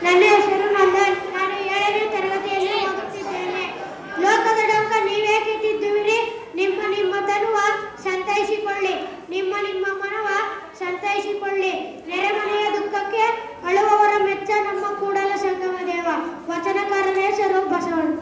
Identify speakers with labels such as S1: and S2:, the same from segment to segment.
S1: ನನ್ನ ಹೆಸರು ನಂದನ್. ನಾನು 7ನೇ ತರಗತಿಯಲ್ಲಿ ಓದುತ್ತಿದ್ದೇನೆ. ಲೋಕದ ಡೊಂಕ ನೀವೇಕೆ ತಿದ್ದುವಿರಿ? ನಿಮ್ಮ ತನುವ ಸಂತೈಸಿಕೊಳ್ಳಿ, ನಿಮ್ಮ ಮನವ ಸಂತೈಸಿಕೊಳ್ಳಿ. ನೆರೆಮನೆಯ ದುಃಖಕ್ಕೆ ಅಳುವವರ ಮೆಚ್ಚ ನಮ್ಮ ಕೂಡಲ ಸಂಗಮ ದೇವ. ವಚನಕಾರನ ಹೆಸರು ಬಸವಣ್ಣ.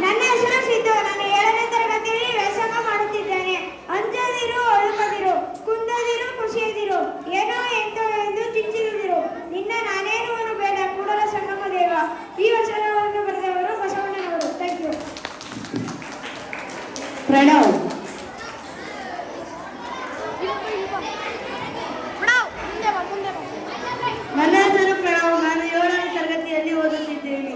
S1: ನನ್ನ ಹೆಸರು ಸಿದ್ದು. ನಾನು 7ನೇ ತರಗತಿಯಲ್ಲಿ ವ್ಯಾಸಂಗ ಮಾಡುತ್ತಿದ್ದೇನೆ. ಅಂಜದಿರು, ಅಳುಕದಿರು, ಕುಂದದಿರು, ಖುಷಿಯದಿರು, ಏನೋ ಎಂತೋ ಎಂದು ಚಿಂತಿದಿರು. ನಿನ್ನ ನಾನೇನುವನು ಬೇಡ, ಕೂಡಲ ಸಂಗಮ ದೇವ. ಈ ವಚನವನ್ನು ಬರೆದವರು ಬಸವಣ್ಣನವರು. Thank you.
S2: ಪ್ರಣವ್.
S3: ನನ್ನ ಹೆಸರು ಪ್ರಣವ್. ನಾನು 7ನೇ ತರಗತಿಯಲ್ಲಿ ಓದುತ್ತಿದ್ದೇನೆ.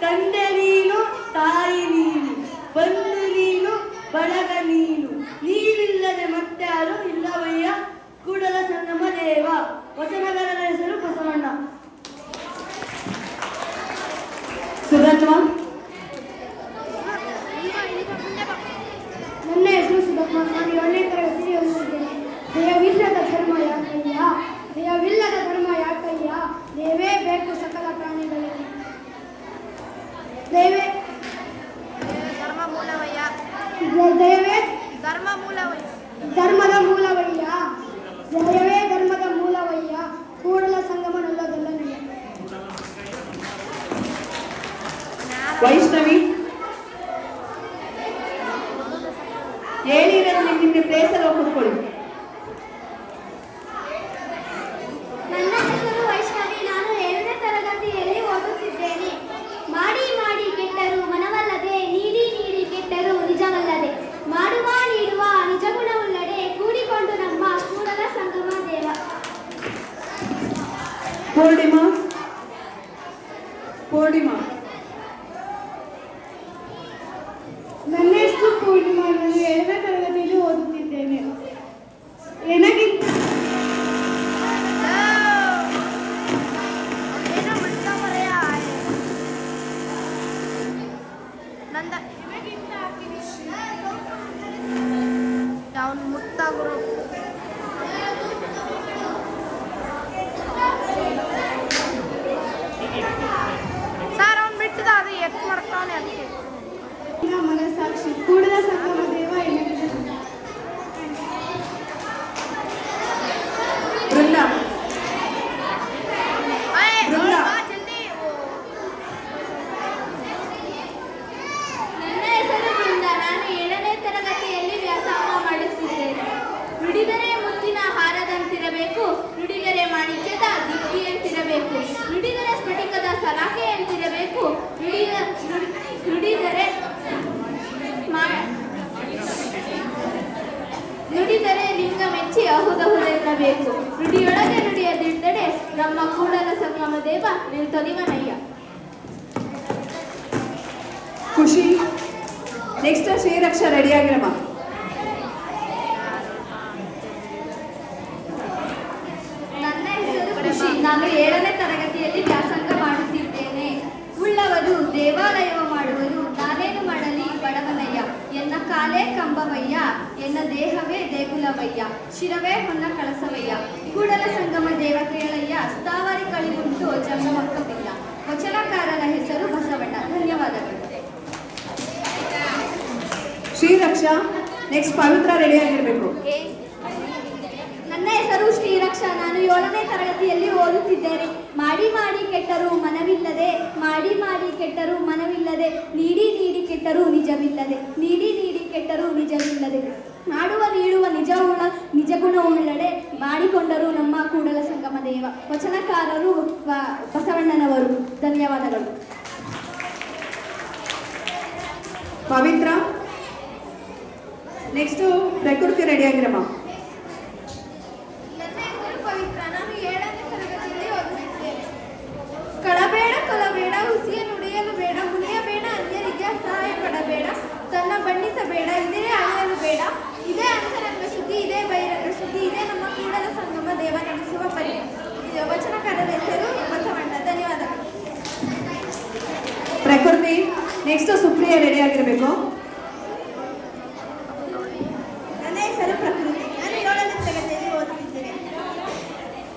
S3: ತಂದೆ ನೀನು, ತಾಯಿ ನೀನು, ಬಂಧು ನೀನು, ಬಳಗ ನೀನು, ನೀನಿಲ್ಲದೆ ಮತ್ತಾರು ಇಲ್ಲವಯ್ಯ, ಕೂಡಲ ಸಂಗಮ ದೇವ. ವಚನಗಾರನ ಹೆಸರು ಬಸವಣ್ಣ.
S2: ಸುಧನ್ವ.
S1: ನನ್ನ ಹೆಸರು ಸುಧಮ್ಮ. ನಾನು 7ನೇ ತರಗತಿಯಲ್ಲಿ ಓದುತ್ತಿದ್ದೇನೆ. ದಯವಿಲ್ಲದ ಧರ್ಮ ಯಾಕಯ್ಯ, ದಯವಿಲ್ಲದ ಧರ್ಮ ಯಾಕಯ್ಯ, ದೇವೇ ಬೇಕು ಸಕಲ ಪ್ರಾಣಿಗಳಿಗೆ. ದೇವೇ ದಯವೇ ಧರ್ಮದ ಮೂಲವಯ್ಯ, ದಯವೇ ಧರ್ಮದ ಮೂಲವಯ್ಯ, ಕೂಡಲ ಸಂಗಮನಲ್ಲದಲ್ಲ ನನಗೆ.
S2: ವೈಷ್ಣವಿ. ಹೇಳಿರೋದು ನಿಮಗೆ ಪ್ಲೇಸಲ್ಲಿ ಹೋಗಿ ಕೂತ್ಕೊಳ್ಳಿ.
S1: ನನ್ನ ಹೆಸರು ವೈಷ್ಣವಿ. ನಾನು 7ನೇ ತರಗತಿಯಲ್ಲಿ ಓದುತ್ತಿದ್ದೇನೆ. ಮಾಡಿ ಮಾಡಿ ಕೆಟ್ಟರು ಮನವಲ್ಲದೆ, ನೀಡಿ ನೀಡಿ ಕೆಟ್ಟರು ನಿಜವಲ್ಲದೆ, ಮಾಡುವ ನೀಡುವ ನಿಜ ಗುಣವುಳ್ಳಡೆ, ಕೂಡಿಕೊಂಡು ನಮ್ಮ ಕೂಡಲ ಸಂಗಮ ದೇವ.
S2: ಪೂರ್ಣಿಮಾ. ಪೂರ್ಣಿಮಾ.
S3: ನನ್ನ ಹೆಸರು ಪೂರ್ಣಿಮಾ. ನಾನು 7ನೇ ತರಗತಿಯಲ್ಲಿ ಓದುತ್ತಿದ್ದೇನೆ. ನನಗಿಂತ
S4: ಅವನು ಮುತ್ತಾಗುರು ಸರ್ ಅವ್ನು ಬಿಟ್ಟಿದ ಅದು ಎತ್ ಮಾಡ್ತಾನೆ ಅದಕ್ಕೆ.
S3: ಮನಸ್ಸಾಕ್ಷಿ, ಕೂಡಲ ಸಂಗಮ ದೇವ.
S2: ಬೃಂದ.
S1: ನನ್ನ ಹೆಸರು ಬೃಂದ. ನಾನು 7ನೇ ತರಗತಿಯಲ್ಲಿ ವ್ಯಾಸಂಗ ಮಾಡುತ್ತಿದ್ದೇನೆ. ನುಡಿದರೆ ಮುತ್ತಿನ ಹಾರದಂತಿರಬೇಕು, ನುಡಿದರೆ ಮಾಣಿಕ್ಯದ ದಿಗ್ಗಿಯಂತಿರಬೇಕು, ನುಡಿದರೆ ಸ್ಫಟಿಕದ ಸಲಾಕೆಯಂತಿರಬೇಕು, ನುಡಿದರೆ ಲಿಂಗ ಮೆಚ್ಚಿ ಅಹುದಹುದೆನ್ನಬೇಕು, ನುಡಿಯೊಳಗೆ ನುಡಿಯದಿದ್ದಡೆ ನಮ್ಮ ಕೂಡಲ ಸಂಗಮ ದೇವ ನಿಲ್ತೊಲಿವನಯ್ಯ.
S2: ಖುಷಿ. ನೆಕ್ಸ್ಟ್ ಶ್ರೀರಕ್ಷ ರೆಡಿಯಾಗಿರಮ್ಮ.
S1: ನನ್ನ ಹೆಸರು ಖುಷಿ. ನಾನು 7ನೇ ತರಗತಿಯಲ್ಲಿ ವ್ಯಾಸಂಗ ಮಾಡುತ್ತಿದ್ದೇನೆ. ಉಳ್ಳವರು ದೇವಾಲಯವ ಮಾಡುವುದು, ನಾನೇನು ಮಾಡಲಿ ಬಡವನಯ್ಯ, ಎನ್ನ ಕಾಲೇ ಕಂಬವಯ್ಯ, ಎನ್ನ ದೇಹವೇ ದೇಗುಲವಯ್ಯ, ಶಿರವೇ ಹೊನ್ನ ಕಳಸವಯ್ಯ, ಕೂಡಲ ಸಂಗಮ ದೇವ ಕೇಳಯ್ಯ, ಸ್ಥಾವರಿ ಕಳಿವುಂಟು ಜಂಗಮಕ್ಕವಿಲ್ಲ. ವಚನಕಾರನ ಹೆಸರು ಬಸವಣ್ಣ. ಧನ್ಯವಾದಗಳು.
S2: ಶ್ರೀರಕ್ಷ. ನೆಕ್ಸ್ಟ್ ಪವಿತ್ರ ರೆಡಿಯಾಗಿರ್ಬೇಕು.
S1: ನನ್ನ ಹೆಸರು ಶ್ರೀರಕ್ಷ. ನಾನು 7ನೇ ತರಗತಿಯಲ್ಲಿ ಓದುತ್ತಿದ್ದೇನೆ. ಮಾಡಿ ಮಾಡಿ ಕೆಟ್ಟರು ಮನವಿಲ್ಲದೆ, ಮಾಡಿ ಮಾಡಿ ಕೆಟ್ಟರು ಮನವಿಲ್ಲದೆ, ನೀಡಿ ನೀಡಿ ಕೆಟ್ಟರು ನಿಜವಿಲ್ಲದೆ, ನೀಡಿ ನೀಡಿ ಕೆಟ್ಟರು ನಿಜವಿಲ್ಲದೆ, ಮಾಡುವ ನೀಡುವ ನಿಜ ಗುಣವುಳ್ಳಡೆ, ಮಾಡಿಕೊಂಡರು ನಮ್ಮ ಕೂಡಲ ಸಂಗಮ ದೇವ. ವಚನಕಾರರು ಬಸವಣ್ಣನವರು. ಧನ್ಯವಾದಗಳು.
S2: ಪವಿತ್ರ. ನೆಕ್ಸ್ಟು ಪ್ರಕೃತಿ ರೆಡಿಯಾಗಿರಮ್ಮ.
S1: ನನ್ನ ಹೆಸರು ಪವಿತ್ರ. ನಾನು 7ನೇ ತರಗತಿಯಲ್ಲಿ ಓದುತ್ತಿದ್ದೇನೆ. ಕಳಬೇಡ ಕೊಲಬೇಡ, ಹುಸಿಯ ನುಡಿಯಲು ಬೇಡ, ಮುನಿಯಬೇಡ, ಅನ್ಯರಿಗೆ ಸಹಾಯ ಪಡಬೇಡ, ತನ್ನ ಬಣ್ಣಿಸಬೇಡ, ಇದೇ ಅಳೆಯಲು ಬೇಡ, ಇದೇ ಅಂತರಂಗ ಶುದ್ಧಿ, ಇದೇ ಬಹಿರಂಗ ಶುದ್ಧಿ, ಇದೇ ನಮ್ಮ ಕೂಡಲ ಸಂಗಮ ದೇವ ನಡೆಸುವ ಪರಿ. ವಚನಕಾರರ ಹೆಸರು ಬಸವಣ್ಣ. ಧನ್ಯವಾದಗಳು.
S2: ಪ್ರಕೃತಿ. ನೆಕ್ಸ್ಟ್ ಸುಪ್ರಿಯಾ ರೆಡಿ ಆಗಿರಬೇಕು.
S1: ನನ್ನ ಹೆಸರು ಪ್ರಕೃತಿ. ನಾನು 7ನೇ ತರಗತಿಯಲ್ಲಿ ಓದುತ್ತಿದ್ದೇನೆ.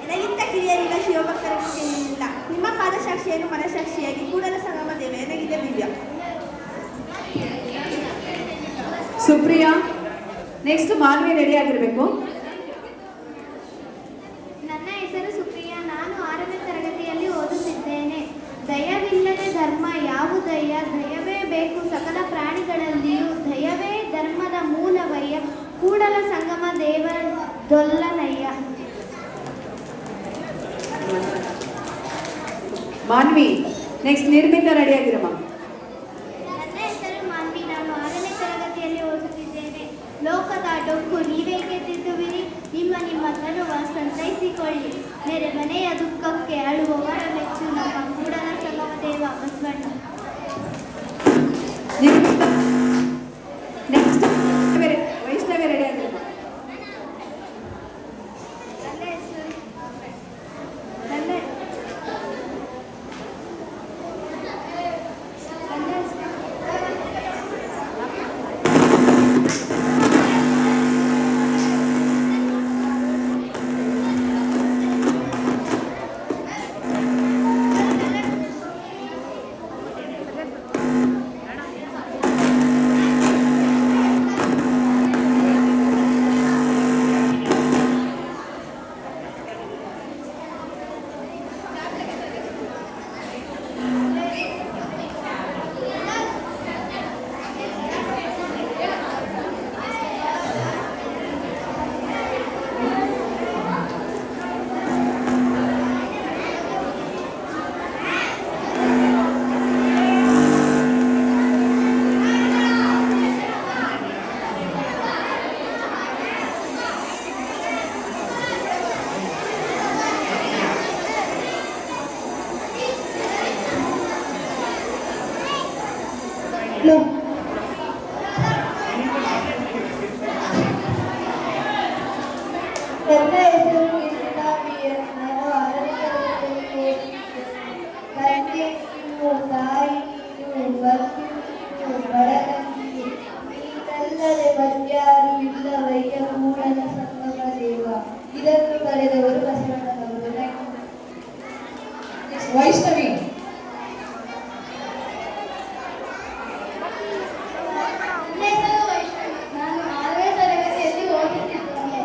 S1: ನನಗಿಂತ ಕಿರಿಯರಿಲ್ಲ, ಶಿವಭಕ್ತರಿಲ್ಲ. ನಿಮ್ಮ ಪಾದಸಾಕ್ಷಿಯನ್ನು ಮನಸಾಕ್ಷಿಯಾಗಿ ಕೂಡಲ ಸಂಗಮ ದೇವ ನನಗಿದೆ ದಿವ್ಯ.
S2: ಸುಪ್ರಿಯಾ. ನೆಕ್ಸ್ಟ್ ಮಾನ್ವಿ ರೆಡಿ ಆಗಿರಬೇಕು.
S1: ನನ್ನ ಹೆಸರು ಸುಪ್ರಿಯಾ. ನಾನು 6ನೇ ತರಗತಿಯಲ್ಲಿ ಓದುತ್ತಿದ್ದೇನೆ. ದಯವಿಲ್ಲದೆ ಧರ್ಮ ಯಾವುದಯ್ಯ, ದಯವೇ ಬೇಕು ಸಕಲ ಪ್ರಾಣಿಗಳಲ್ಲಿಯೂ, ದಯವೇ ಧರ್ಮದ ಮೂಲವಯ್ಯ, ಕೂಡಲ ಸಂಗಮ ದೇವ ದೊಲ್ಲನಯ್ಯ.
S2: ಮಾನ್ವಿ. ನೆಕ್ಸ್ಟ್ ನಿರ್ಮಿತ ರೆಡಿ ಆಗಿರಮ್ಮ.
S1: ನನ್ನ ಹೆಸರು ಮಾನ್ವಿ. ನಾನು 6ನೇ ತರಗತಿಯಲ್ಲಿ ಓದುತ್ತಿದ್ದೇನೆ. ಲೋಕದ ಡೊಂಕು ನೀವೇಕೆ ತಿದ್ದುವಿರಿ, ನಿಮ್ಮ ತರುವ ಸಂತೈಸಿಕೊಳ್ಳಿ, ನೆರೆ ಮನೆಯ ದುಃಖಕ್ಕೆ ಅಳುವವರ ಮೆಚ್ಚು ನಮ್ಮ ಕೂಡಲ ಸಂಗಮ ದೇವ ಬಸವಣ್ಣ.
S2: ನೆಕ್ಸ್ಟ್ ವೈಷ್ಣವಿ ರೆಡಿ ಆಗಿರಮ್ಮ.
S1: ನನ್ನ ಹೆಸರು ನನ್ನ
S3: ನನ್ನ ಹೆಸರು ಗಿರಿಜಾ ಬಿಎಸ್. ನಾನು 6ನೇ ತರಗತಿಯಲ್ಲಿ ಓದುತ್ತಿದ್ದೇನೆ. ತಂದೆ ನೀನು, ತಾಯಿ ನೀನು, ಬಂಧು ನೀನು, ಬಳಗ ನೀನು, ನೀನಲ್ಲದೆ ಮತ್ಯಾರು ಇಲ್ಲವಯ್ಯ ಕೂಡಲ ಸಂಗಮ ದೇವ. ಇದನ್ನು ಬರೆದವರು ಬಸವಣ್ಣನವರು.
S2: ವೈಷ್ಣವಿ.
S1: ನಾನು 6ನೇ ತರಗತಿಯಲ್ಲಿ ಓದುತ್ತಿದ್ದೇನೆ.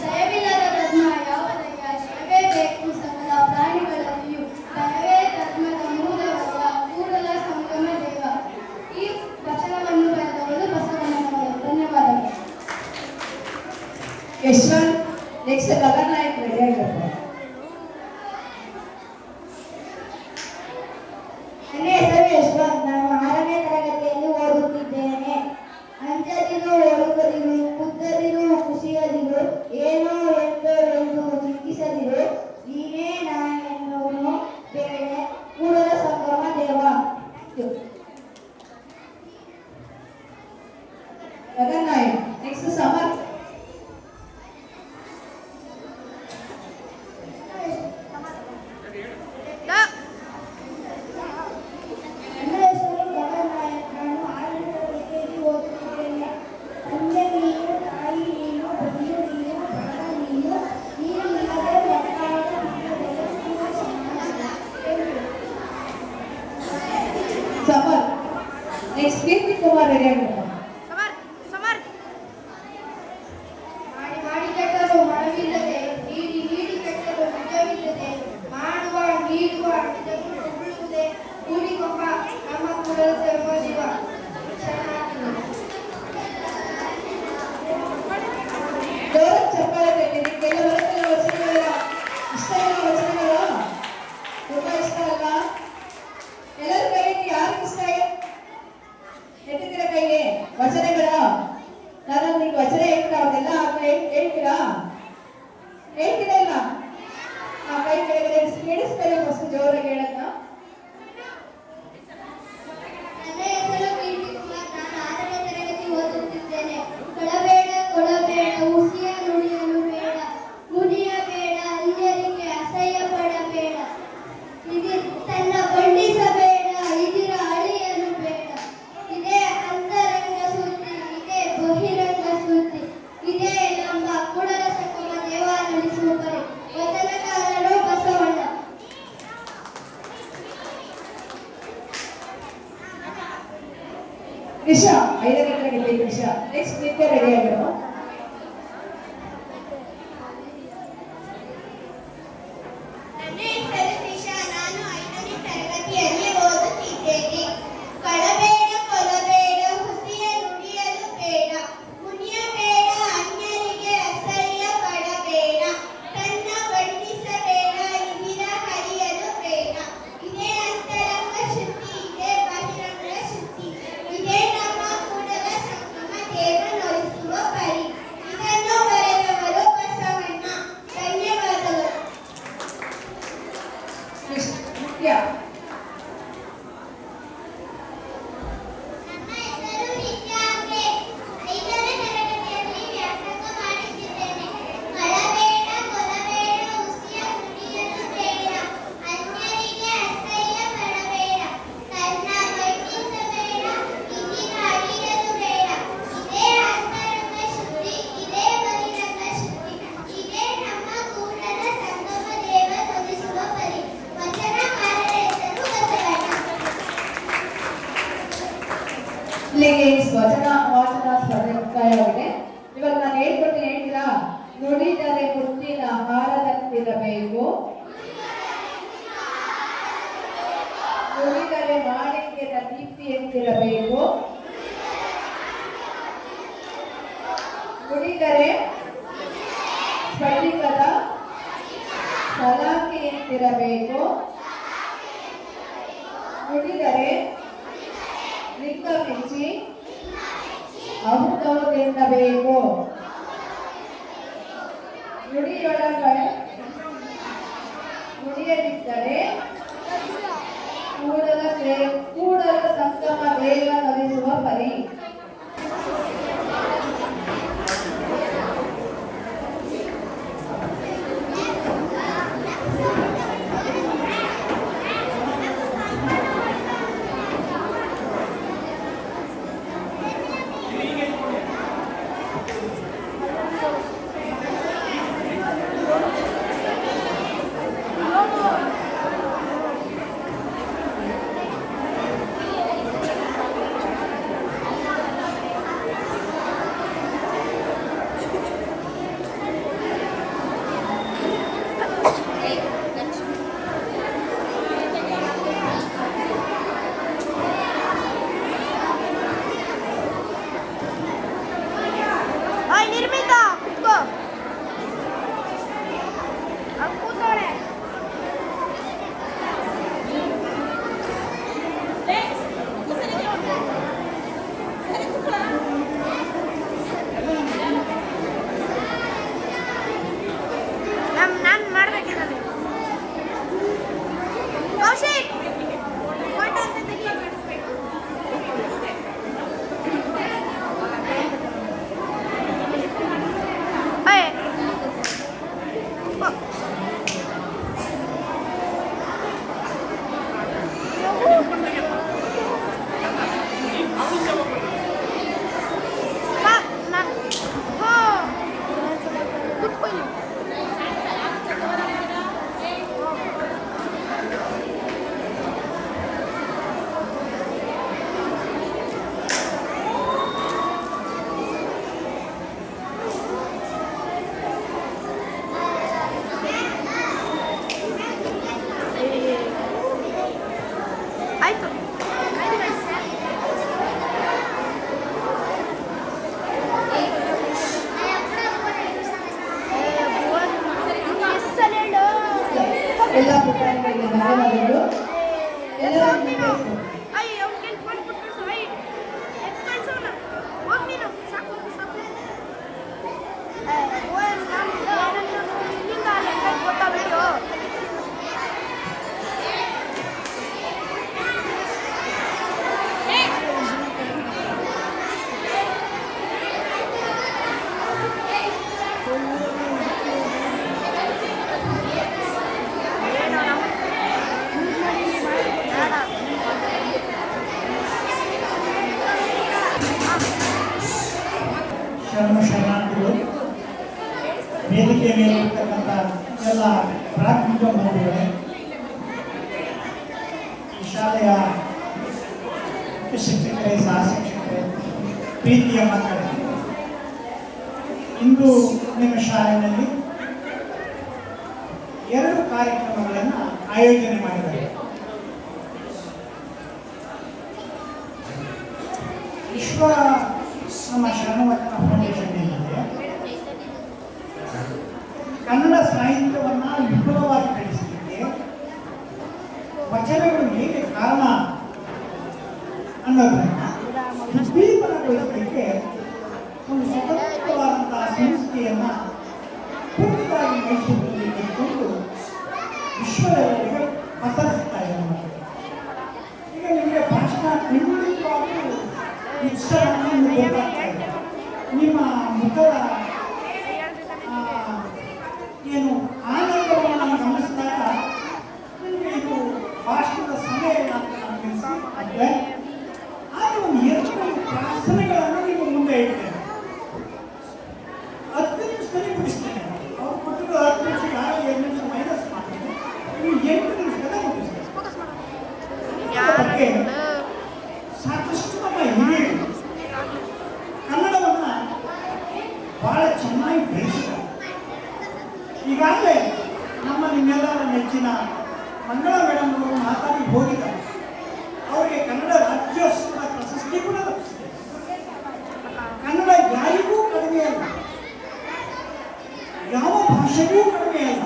S1: ದಯವಿಲ್ಲದ ಧರ್ಮ ಯಾವುದಯ್ಯ, ಶಿವವೇ ಬೇಕು ಸಕಲ ಪ್ರಾಣಿಗಳಲ್ಲಿಯೂ, ದಯವೇ ಧರ್ಮದ ಮೂಲವಯ್ಯ, ಕೂಡಲ ಸಂಗಮ ದೇವ. ಈ ವಚನವನ್ನು ಬರೆದವರು ಬಸವಣ್ಣನವರು. ಧನ್ಯವಾದಗಳು.
S2: ಯಶವಂತ್. ನೆಕ್ಸ್ಟ್ ಗಗನ್ ನಾಯಕ್ ರೆಡಿ ಆಗಿರಬೇಕು.
S3: ನನ್ನ ಹೆಸರು ಯಶವಂತ್. ನಾನು 6ನೇ ತರಗತಿಯಲ್ಲಿ ಓದುತ್ತಿದ್ದೇನೆ. ಅಂಜದಿರು, ಒಳುಕದಿರು, ಕುದ್ದದಿರು, ಕುಸಿಯದಿರು, ಏನೋ ಎಂದು ಚಿಂತಿಸದಿರು, ನೀನೇ ನಾನೆನ್ನುವನು ಬೇಳೆ, ಕೂಡಲ ಸಂಗಮ ದೇವ.
S2: ಗಗನ್ ನಾಯಕ್. ನೆಕ್ಸ್ಟ್ ಸಮರ್ಥ್.
S3: ನನ್ನ ಹೆಸರು ಗಗನ್ ನಾಯಕ್. ನಾನು 6ನೇ ತರಗತಿಯಲ್ಲಿ ಓದುತ್ತಿದ್ದೇನೆ. ತಂದೆ ನೀನು, ತಾಯಿ ನೀನು, ಬಂಧು ನೀನು, ಬಳಗ ನೀನು, ನೀನಿಲ್ಲದೆ ಮತ್ತಾದ ನಮ್ಮದೆಲ್ಲ ಸಮಾನ.
S2: ಸಮರ್ಥ್. ನೆಕ್ಸ್ಟ್ ಕೀರ್ತಿ ಕುಮಾರ್ ರೆಡಿ ಆಗಿರಬೇಕು.
S3: ಮಾಡಿ ಮಾಡಿ ಕೆಟ್ಟರು ಮನವಿಲ್ಲದೆ, ನೀಡಿ ನೀಡಿ ಕೆಟ್ಟರು ನಿಜವಿಲ್ಲದೆ, ಮಾಡುವ ನೀಡುವ ಇದನ್ನು ಹೊಗಳುವುದೇ ಕೂಡಿಕೊಪ್ಪ ನಮ್ಮ ಕೂಡಲ ಸಂಗಮ ದೇವ.
S2: ಜೋರ ಚಪ್ಪಾಳೆ ತಟ್ಟೀರಿ. ಕೆಲವರೆಲ್ಲ ವಚನಗಳ ಇಷ್ಟ ಇಲ್ಲ. ವಚನಗಳು ತುಂಬಾ ಇಷ್ಟ ಅಲ್ಲ. ಎಲ್ಲರ ಕೈಯಲ್ಲಿ ಯಾರಿಗೆ ಇಷ್ಟ ಎತ್ತಿದ್ದೀರ ಕೈಗೆ ವಚನಗಳ? ನಾನು ನಿಮ್ಗೆ ವಚನ ಹೇಳ್ತೀರಾ? ಅವ್ರಿಗೆಲ್ಲ ಹೇಳ್ತೀರಾ? ಹೇಳ್ತೀರಾ ಇಲ್ಲ? ಕೈ ಕೆಳಗಡೆ ಕೇಳಿಸ್ತಾರೆ. ಫಸ್ಟ್ ಜೋರಾಗಿ ಹೇಳಕ್ಕ.
S1: ನನ್ನ ಹೆಸರು ಕೀರ್ತಿ ಕುಮಾರ್. ನಾನು 6ನೇ ತರಗತಿ ಓದುತ್ತಿದ್ದೇನೆ. ಕೊಳಬೇಡ ಕೊಳಬೇಡ, ಉಸಿಯ ನುಡಿಯಲು ಬೇಡ, ಮುನಿಯಬೇಡ, ಅಂಜಲಿಕೆ ಅಸಹ್ಯ ಪಡಬೇಡ, ತನ್ನ ಖಂಡಿಸಬೇಡ, ಇದಿರ
S2: ನಿಶಾ 5ನೇ ತರಗತಿ ನಿಶಾ. ನೆಕ್ಸ್ಟ್ ನಿತ್ಯ ರೆಡಿ ಆಗಿರೋ.
S5: ನನ್ನ ಹೆಸರು ನಿಶಾ. ನಾನು 5ನೇ ತರಗತಿಯಲ್ಲಿ ಓದುತ್ತಿದ್ದೇನೆ. ಕಳಬೇಡ, ಕೊಲಬೇಡ, ಹುಸಿಯ ನುಡಿಯಲು ಬೇಡ, ಮುನಿಯಬೇಡ, ಅನ್ಯರಿಗೆ ಅಸಹ್ಯ ಪಡಬೇಡ, ತನ್ನ ಬಣ್ಣಿಸಬೇಡ, ಇಂದಿನ ಹರಿಯಲು ಬೇಡ. ಇದೇ ಅಂತರಂಗ ಶುದ್ಧಿ, ಇದೇ ಬಹಿರಂಗ ಶುದ್ಧಿ, ಇದೇ ನಮ್ಮ ಕೂಡಲ ಸಂಗಮ ದೇವನೊಲಿಸುವ ಪರಿ. ಇದನ್ನು ಬರೆದವರು ಬಸವಣ್ಣ. ಧನ್ಯವಾದಗಳು.
S2: ನೆಕ್ಸ್ಟ್ ನಿತ್ಯ.
S5: ನನ್ನ ಹೆಸರು ನಿತ್ಯಾ ಅಂಬೆ. 5ನೇ ತರಗತಿಯಲ್ಲಿ ವ್ಯಾಸಂಗ ಮಾಡುತ್ತಿದ್ದೇನೆ. ಕಳಬೇಡ, ಕೊಲಬೇಡ, ಹುಸಿಯ ನುಡಿಯಲು ಬೇಡ, ಅನ್ಯರಿಗೆ ಅಸಹ್ಯ ಪಡಬೇಡ, ತನ್ನ ಬಣ್ಣಿಸಬೇಡ, ಇಂದಿನ ಅಡಿಯಲು ಬೇಡ. ಇದೇ ಅಂತರಂಗ ಶುದ್ಧಿ, ಇದೇ ಬಹಿರಂಗ ಶುದ್ಧಿ, ಇದೇ ನಮ್ಮ ಕೂಡಲ ಸಂಗಮ ದೇವನೊಲಿಸುವ ಪರಿ. ವಚನಕಾರರ ಹೆಸರು ಬಸವಣ್ಣ.
S2: ಇಲ್ಲಿಗೆ ವಾಚನ ಸ್ಪರ್ಧೆ ಮುಕ್ತಾಯವಾಗಿದೆ. ಇವಾಗ ನಾನು ಹೇಳ್ಕೊಡ್ತೀನಿ, ಹೇಳ್ತೀರಾ? ನುಡಿದರೆ ಮುತ್ತಿನ ಹಾರದಂತಿರಬೇಕು, ನುಡಿದರೆ ಮಾಣಿಕ್ಯದ ದೀಪ್ತಿಯಂತಿರಬೇಕು, ನುಡಿದರೆ ಸ್ಫಟಿಕದ ಸಲಾಕೆಯಂತಿರಬೇಕು, ನುಡಿದರೆ ಲಿಂಗ ಮೆಚ್ಚಿ ಅಹುದೌದೆನ್ನಬೇಕು, ನುಡಿಯೊಳಗೆ ನುಡಿಯದಿದ್ದರೆ ಕೂಡಲ ಸಂಗಮ ದೇವ ನಲಿಸುವ ಪರಿ.
S4: ಓಯ್ ನಿರ್ಮಿತಾ ಕುತ್ಕೋ. ಅಲ್ಲಿ ಕೂತವ್ರೆ. ನಾನು ಮಾಡ್ಬೇಕಿಲ್ಲ. ಕೌಶಿಕ್ ಫೋಟೋ ಅಂತ ತೆಗಿ. ಓಯ್ ಆಯ್ತು.
S2: ಎಲ್ಲ ಪುಟಾಣಿಗಳಿಗೆ ಧನ್ಯವಾದಗಳು. ಎಲ್ಲರೂ ನಿಂತುಕೊಳ್ಳಿ.
S4: ಅಯ್ಯೋ ಫೋನ್ ಕೊಟ್ಟು ಕಳ್ಸೋಣ. ಹೋಗಿ ನೀನು ಸಾಕು ಸಾಕು. ಇಲ್ಲಿಂದ ಅಲ್ಲಿ ಗೊತ್ತಾ ಬಿಡು.
S6: ಶರಣಾರ್ಥಿಗಳು, ವೇದಿಕೆ ಮೇಲೆ ಇರ್ತಕ್ಕಂಥ ಎಲ್ಲ ಪ್ರಾಥಮಿಕ ಬಂಧುಗಳೇ, ಈ ಶಾಲೆಯ ಶಿಕ್ಷಕರೇ, ಸಹ ಶಿಕ್ಷಕರೇ, ಶಿಕ್ಷಕರೇ, ಪ್ರೀತಿಯ ಮಕ್ಕಳೇ, ಇಂದು ನಿಮ್ಮ ಶಾಲೆಯಲ್ಲಿ 2 ಕಾರ್ಯಕ್ರಮಗಳನ್ನು ಆಯೋಜನೆ ಮಾಡಿದ್ದಾರೆ. ವಿಶ್ವ ನಮ್ಮ ಶರಣವಚನ ಫೌಂಡೇಶನ್ ಏನಿದೆ, ಕನ್ನಡ ಸಾಹಿತ್ಯವನ್ನು ವಿಪುಲವಾಗಿ ಬೆಳೆಸಲಿಕ್ಕೆ ವಚನಗಳು ಹೇಗೆ ಕಾರಣ ಅನ್ನೋದನ್ನು ಉದ್ದೀಪನಗೊಳಿಸಲಿಕ್ಕೆ ಒಂದು ಸ್ವತಂತ್ರವಾದಂತಹ ಸಂಸ್ಥೆಯನ್ನು ಪೂರ್ತಿಯಾಗಿ ಮೈಸೂರಿನಲ್ಲಿ ಕೈಗೊಂಡು ವಿಶ್ವದವರಿಗೆ ಪಸರಿಸ್ತಾ ಇದ್ದಾರೆ. ಈಗ ನಿಮಗೆ ಭಾಷಣ ಖಂಡಿತವಾಗೂ ಉತ್ಸಾಹವನ್ನು ಗೊತ್ತಾಗ್ತಾ ಇದೆ. ನಿಮ್ಮ ಮುಖದ ಏನು ಆನಂದವನ್ನು ಗಮನಿಸಿದಾಗ ನಿಮಗೆ ಇದು ಭಾಷಣದ ಸಮಯ ಅಂತ ಅನಿಸುತ್ತೆ. ಆದರೆ ಒಂದು 2 ಪ್ರಾರ್ಥನೆಗಳನ್ನು ನೀವು ಮುಂದೆ ಇಡ್ತೇನೆ. 10 ನಿಮಿಷದಲ್ಲಿ ಮುಗಿಸ್ತೇನೆ. ಅವ್ರು ಕೊಟ್ಟಿರೋ 10 ನಿಮಿಷ 2 ನಿಮಿಷ ಮೈನಸ್ ಮಾಡ್ತೇನೆ. ನೀವು 8 ನಿಮಿಷದಲ್ಲಿ ಮುಗಿಸ್ತೇನೆ. ಅದಕ್ಕೆ ಸಾಕಷ್ಟು ನಮ್ಮ ಹಿರಿಯರು ಕನ್ನಡವನ್ನು ಬಹಳ ಚೆನ್ನಾಗಿ ಬೆಳೆಸಿದ್ದಾರೆ. ಈಗಾಗಲೇ ನಮ್ಮ ನಿಮ್ಮೆಲ್ಲರ ನೆಚ್ಚಿನ ಮಂಗಳ ಮೇಡಮ್ ಅವರು ಮಾತಾಡಿ ಹೋಗಿದ್ದಾರೆ. ಅವರಿಗೆ ಕನ್ನಡ ರಾಜ್ಯೋತ್ಸವ ಪ್ರಶಸ್ತಿ ಕೂಡ ಲಭಿಸಿದೆ. ಕನ್ನಡ ಯಾರಿಗೂ ಕಡಿಮೆ ಅಲ್ಲ, ಯಾವ ಭಾಷೆಗೂ ಕಡಿಮೆ ಅಲ್ಲ.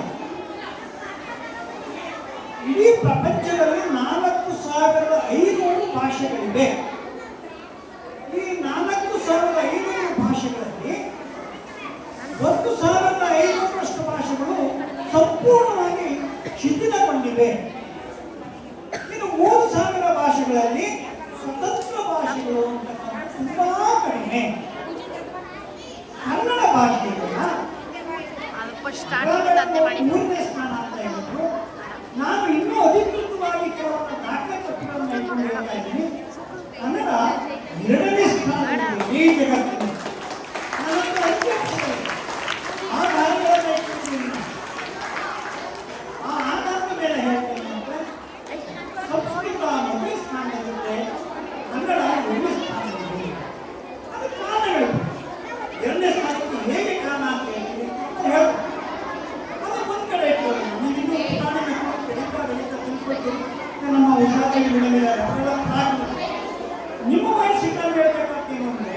S6: ಇಡೀ ಪ್ರಪಂಚದಲ್ಲಿ 4,500 ಭಾಷೆಗಳಿವೆ. ಈ 4,500 ಭಾಷೆಗಳಲ್ಲಿ 1,500ರಷ್ಟು ಭಾಷೆಗಳು ಸಂಪೂರ್ಣವಾಗಿ ಶಿಥಿಲಗೊಂಡಿವೆ. ಇನ್ನು 3,000 ಭಾಷೆಗಳಲ್ಲಿ ಸ್ವತಂತ್ರ ಭಾಷೆಗಳು ತುಂಬಾ ಕಡಿಮೆ. ಕನ್ನಡ ಭಾಷೆಗಳನ್ನ 3ನೇ ಸ್ಥಾನ ಅಂತ ಹೇಳಿದ್ರು. ನಾನು ಇನ್ನೂ ಅಧಿಕೃತವಾಗಿ ಕೆಲವೊಂದು ದಾಖಲೆ ಪತ್ರಗಳನ್ನು ಹೇಳ್ಕೊಂಡು ಹೇಳ್ತಾ ಇದ್ದೀನಿ. ಕನ್ನಡ 2ನೇ ಸ್ಥಾನದಲ್ಲಿ ಈ ಜಗತ್ತಿನ ಆಧಾರದ ಮೇಲೆ ಹೇಳ್ತೇನೆ ಅಂದ್ರೆ ಸಂಸ್ಕೃತ 1ನೇ ಸ್ಥಾನದಲ್ಲಿದೆ, ಕನ್ನಡ 1ನೇ ಸ್ಥಾನದಲ್ಲಿ. ಅದು ಕಾರಣಗಳು 2ನೇ ಸ್ಥಾನಕ್ಕೆ ಹೇಗೆ ಕಾರಣ ಅಂತ ಹೇಳ್ತೀವಿ ಅಂತ ಹೇಳ್ತಾರೆ. ಅದು ಒಂದು ಕಡೆ ಇಟ್ಕೊಳ್ಳಿ. ನೀವು ಇನ್ನೂ ಬೆಳೀತಾ ತಿಳ್ಕೊಳ್ತೀರಿ. ನಮ್ಮ ಉಷಾದಲ್ಲಿ ಬಿಡಲಿದ್ದಾರೆ ಅವೆಲ್ಲ ಕಾರಣ. ನಿಮ್ಮ ವಯಸ್ಸಿನಲ್ಲಿ ಹೇಳ್ಬೇಕಾಗ್ತೇನು ಅಂದ್ರೆ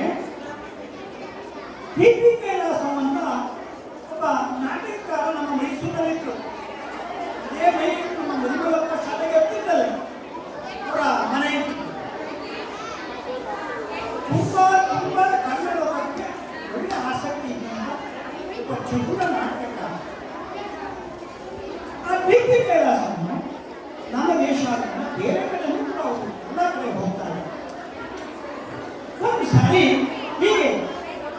S6: ಟಿ.ಪಿ. ಕೈಲಾಸಂ ಅಂತ ಒಬ್ಬ ನಾಟಕಕಾರ ನಮ್ಮ ಮೈಸೂರಿನಲ್ಲಿದ್ದರು. ಅದೇ ಮೈಸೂರು ನಮ್ಮ ಮರಿಮಲಪ್ಪ ಶಾಲೆಗೆ ಹತ್ತಿದ್ದಲ್ಲ ಅವರ ಮನೆ ಇತ್ತು. ತುಂಬ ಕನ್ನಡದ ಬಗ್ಗೆ ಒಳ್ಳೆ ಆಸಕ್ತಿ ಇದ್ದ ಒಬ್ಬ ಚತುರ ನಾಟಕಕಾರ. ಆ ಟಿ.ಪಿ. ಕೈಲಾಸವನ್ನು ನಮ್ಮ ದೇಶಾದ್ಯಂತ ಬೇರೆ ಕಡೆಯೂ ಕೂಡ ಅವರು ಎಲ್ಲ ಕಡೆ ಹೋಗ್ತಾರೆ. ಒಂದು ಸಾರಿ ಹೀಗೆ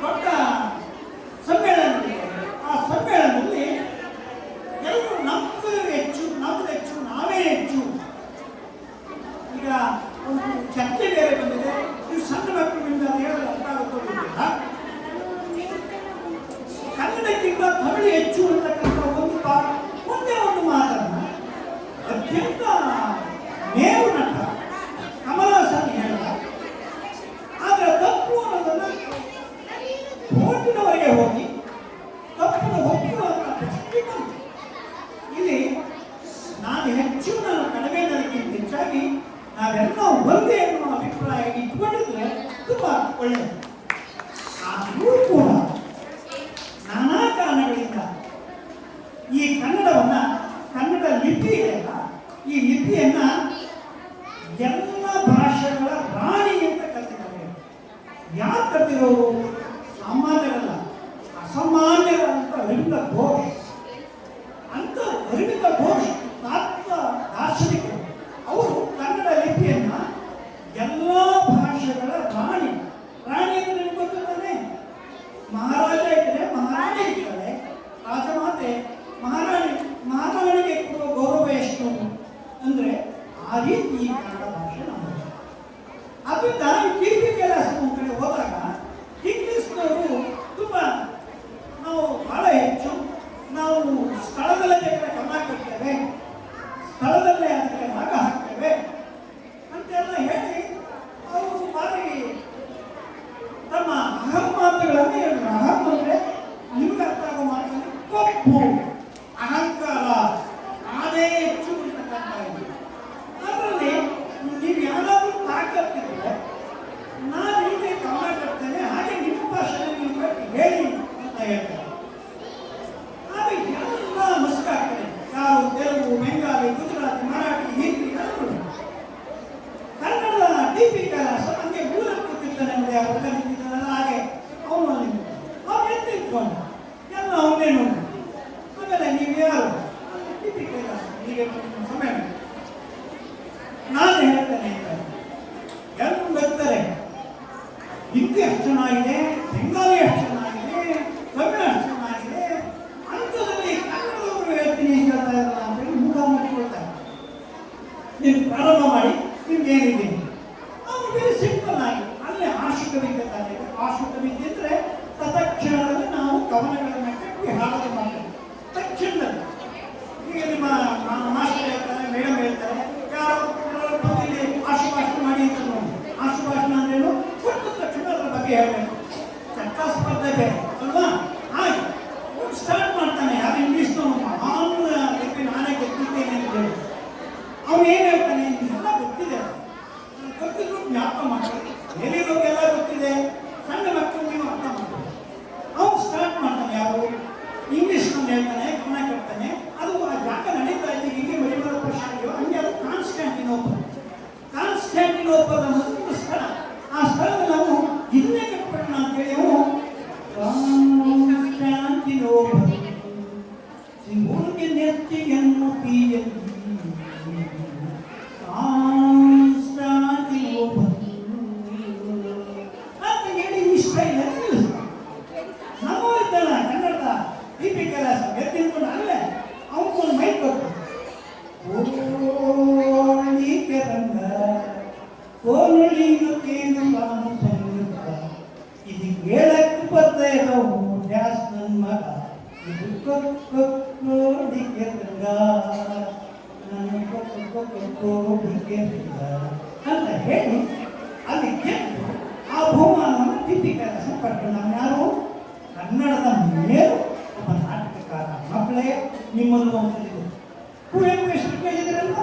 S6: ದೊಡ್ಡ ಸಮ್ಮೇಳನ ಇದೆ. ಆ ಸಮ್ಮೇಳನದಲ್ಲಿ ಎಲ್ಲರೂ ನಮ್ದು ಹೆಚ್ಚು ನಾವೇ ಹೆಚ್ಚು. ಈಗ ಒಂದು ಚರ್ಚೆ ಬೇರೆ ಬಂದಿದೆ. ನೀವು ಸಣ್ಣ ಮಕ್ಕಳಿಂದ ಹೇಳಲು ಅರ್ಥ ಆಗುತ್ತಿಲ್ಲ. ಕನ್ನಡಕ್ಕಿಂತ ತಮಿಳು ಹೆಚ್ಚು ಅಂತಕ್ಕಂಥ ಒಂದೇ ಒಂದು ಮಾತನ್ನ ಅತ್ಯಂತ ಮೇರು ನಟ ಕಮಲಾಸನ್ ಹೇಳಿದ. ಆದರೆ ತಪ್ಪು ಅನ್ನೋದನ್ನು ಕೋರ್ಟಿನವರೆಗೆ ಹೋಗಿ ತಪ್ಪನ್ನು ಒಪ್ಪುವಂತ ಪ್ರಶ್ನೆ ಬಂತು. ಇಲ್ಲಿ ನಾನು ಹೆಚ್ಚು ನಾನು ಕಡಿಮೆ ನನಗಿಂತ ಹೆಚ್ಚಾಗಿ ನಾವೆಲ್ಲ ಒಂದೇ ಎನ್ನುವ ಅಭಿಪ್ರಾಯ ಇಟ್ಕೊಂಡಿದ್ರೆ ತುಂಬಾ ಒಳ್ಳೆಯದು. ಆದರೂ ಕೂಡ ನಾನಾ ಕಾರಣಗಳಿಂದ ಈ ಕನ್ನಡವನ್ನ, ಕನ್ನಡ ಲಿಪಿ ಇದೆಯಲ್ಲ, ಈ ಲಿಪಿಯನ್ನ ಎಲ್ಲ ಭಾಷೆಗಳ ರಾಣಿ ಅಂತ ಕರೆದಿದ್ದಾರೆ. ಯಾರು ಕರೆದಿರೋರು? ಸಾಮಾನ್ಯರಲ್ಲ, ಅಸಾಮಾನ್ಯರಾದಂಥ ಅರವಿಂದ ಘೋಷ್ ಅಂತ. ಅರವಿಂದ ಘೋಷ್ ದಾರ್ಶನಿಕರು. ಅವರು ಕನ್ನಡ ಲಿಪಿಯನ್ನ ಎಲ್ಲ ಭಾಷೆಗಳ ರಾಣಿ ಅಂದ್ರೆ ನಿಮ್ಗೆ ಗೊತ್ತಾನೆ. ಮಹಾರಾಜ ಇದ್ರೆ ಮಹಾರಾಣಿ ಇರ್ತಾರೆ, ರಾಜಮಾತೆ ಮಹಾರಾಣಿಗೆ ಕೊಡುವ ಗೌರವ ಎಷ್ಟು ಅಂದ್ರೆ ಆ ರೀತಿ ಕನ್ನಡ ಭಾಷೆ ನಮ್ಮದು. ಅದರಿಂದ ಟಿ.ಪಿ. ಕೈಲಾಸಂ ಕಡೆ ಹೋದಾಗ ಇಂಗ್ಲಿಷ್ನವರು ತುಂಬ ನಾವು ಬಹಳ ಹೆಚ್ಚು ನಾವು ಸ್ಥಳದಲ್ಲೇ ಗಮನ ಕೊಡ್ತೇವೆ, ಸ್ಥಳದಲ್ಲೇ ಅದಕ್ಕೆ ರಾಗ ಹಾಕ್ತೇವೆ ಅಂತೆಲ್ಲ ಹೇಳಿ ಅವರು ಭಾರಿ ನಾನು ಹೇಳ್ತೇನೆ ಅಂತ ಎಲ್ಲರೂ ಬರ್ತಾರೆ. ಹಿಂದಿ ಎಷ್ಟು ಚೆನ್ನಾಗಿದೆ, ಬೆಂಗಾಲಿ ಎಷ್ಟು ಚೆನ್ನಾಗಿದೆ, ತಮಿಳು ಎಷ್ಟು ಚೆನ್ನಾಗಿದೆ, ಅಂಥದ್ರಲ್ಲಿ ಕನ್ನಡದವರು ಹೇಳ್ತೀನಿ ಹೇಳ್ತಾ ಇರಲ್ಲ ಅಂತೇಳಿ ಮುಖ ಮುಚ್ಚಿಕೊಳ್ತಾರೆ. ನೀವು ಪ್ರಾರಂಭ ಮಾಡಿ, ನಿಮ್ಗೇನಿದೆ ಅವ್ರು ವೆರಿ ಸಿಂಪಲ್ ಆಗಿ ಅಲ್ಲೇ ಆಶುಕ ವಿದ್ಯೆ ತಾನೆ. ಆಶುಕ ವಿದ್ಯೆ ಅಂದರೆ ತತ್ಕ್ಷಣದಲ್ಲಿ ನಾವು ಕವನಗಳನ್ನು ಕಟ್ಟಿ ಹಾಡೋದು ಮಾಡ್ತೇವೆ. ತಕ್ಷಣದಲ್ಲಿ ಈಗ ನಿಮ್ಮ ಮಾಸ್ಟರ್ ಹೇಳ್ತಾರೆ, ಮೇಡಮ್ ಹೇಳ್ತಾರೆ, ಯಾರೋ ಬಂದಿಲ್ಲಿ ಆಶುಭಾಷಣ ಮಾಡಿ ಅಂತ ನೋಡಿ. ಆಶುಭಾಷಣ ಅಂದ್ರೇನು? ಕೊಟ್ಟ ತಕ್ಷಣ ಅದ್ರ ಬಗ್ಗೆ ಹೇಳಬೇಕು. ಚರ್ಚಾ ಸ್ಪರ್ಧೆ ಬೇರೆ ಅಲ್ವಾ? ಹಾಗೆ ಸ್ಟಾರ್ಟ್ ಮಾಡ್ತಾನೆ. ಯಾರು ಇಂಗ್ಲೀಷ್ನವನು ನಾನೇ ಗೊತ್ತಿದ್ದೇನೆ ಅಂತ ಹೇಳಿ ಅವನು ಏನು ಹೇಳ್ತಾನೆ, ನಿಮಗೆಲ್ಲ ಗೊತ್ತಿದೆ, ಗೊತ್ತಿದ್ರು ಜ್ಞಾಪಕ ಮಾಡ್ತಾರೆ. ಎಲ್ಲಿರೋರಿಗೆಲ್ಲ ಗೊತ್ತಿದೆ, ಸಣ್ಣ ಮಕ್ಕಳು ನೀವು ಅರ್ಥ ಮಾಡ್ತಾರೆ. ಅವನು ಸ್ಟಾರ್ಟ್ ಮಾಡ್ತಾನೆ. ಯಾರು ಇಂಗ್ಲೀಷ್ನಲ್ಲಿ ಹೇಳ್ತಾನೆ, ಗಮನ ಕಟ್ತಾನೆ. ಅದು ಆ ಜಾಗ ನಡೀತಾ ಇದ್ದ ಹೀಗೆ ಮರಿಮಲ ಪ್ರಶಾಂತಿಯೋ ಹಂಗೆ ಅದು ಕಾನ್ಸ್ಟ್ಯಾಂಟಿನೋಪಲ್. ಕಾನ್ಸ್ಟ್ಯಾಂಟಿನೋಪಲ್ ಅನ್ನೋದು ಒಂದು ಸ್ಥಳ. ಆ ಸ್ಥಳದಲ್ಲಿ ನಾವು ಇದನ್ನೇ ಕಟ್ಬಿಡೋಣ ಅಂತೇಳಿ ಅವನು ಕಾನ್ಸ್ಟ್ಯಾಂಟಿನೋಪಲ್ ಸಿಂಹಕ್ಕೆ ನೆತ್ತಿಗೆನ್ನು ಪೀಯಲ್ಲಿ ಕಾನ್ಸ್ಟ್ಯಾಂಟಿನೋಪಲ್ ಅಂತ ಹೇಳಿ ಈ ಸ್ಟೈಲಲ್ಲಿ ನಿಲ್ಲಿಸ್ತಾನೆ. ನಾವು ಇದ್ದಲ್ಲ ಕನ್ನಡದ ದೀಪಿಕ ದಾಸ ಎತ್ತಿಕೊಂಡು ಅಲ್ಲೇ ಅವನಿಗೊಂದು ಮೈಕ್ ಕೊಟ್ಟು ಓಳಿಕೆ ರಂಗ ಕೋನಳಿಯುತ್ತೇನು ನಾನು ಸಂಗೀತ ಇದು ಕೇಳಕ್ಕೆ ಬರ್ತಾ ಇರೋವು ಡ್ಯಾಸ್ ನನ್ನ ಮಗ ಇದು ಕೋಳಿಕೆ ರಂಗ ನನ್ನ ಕೋಳಿಕೆ ರಂಗ ಅಂತ ಹೇಳಿ ಅಲ್ಲಿ ಗೆದ್ದು ಆ ಬಹುಮಾನವನ್ನು ದೀಪಿಕ ದಾಸ ಪಟ್ಟು ನಾವು ಯಾರು ಕನ್ನಡದ ಮೇಲು ಒಬ್ಬ ನಾಟಕಕಾರ. ಮಕ್ಕಳೇ ನಿಮ್ಮನ್ನು ಒಂದ್ಸಲಿದೆ ಕುವೆಂಪು ಎಷ್ಟು ಕೇಳಿದಿರಲ್ವ?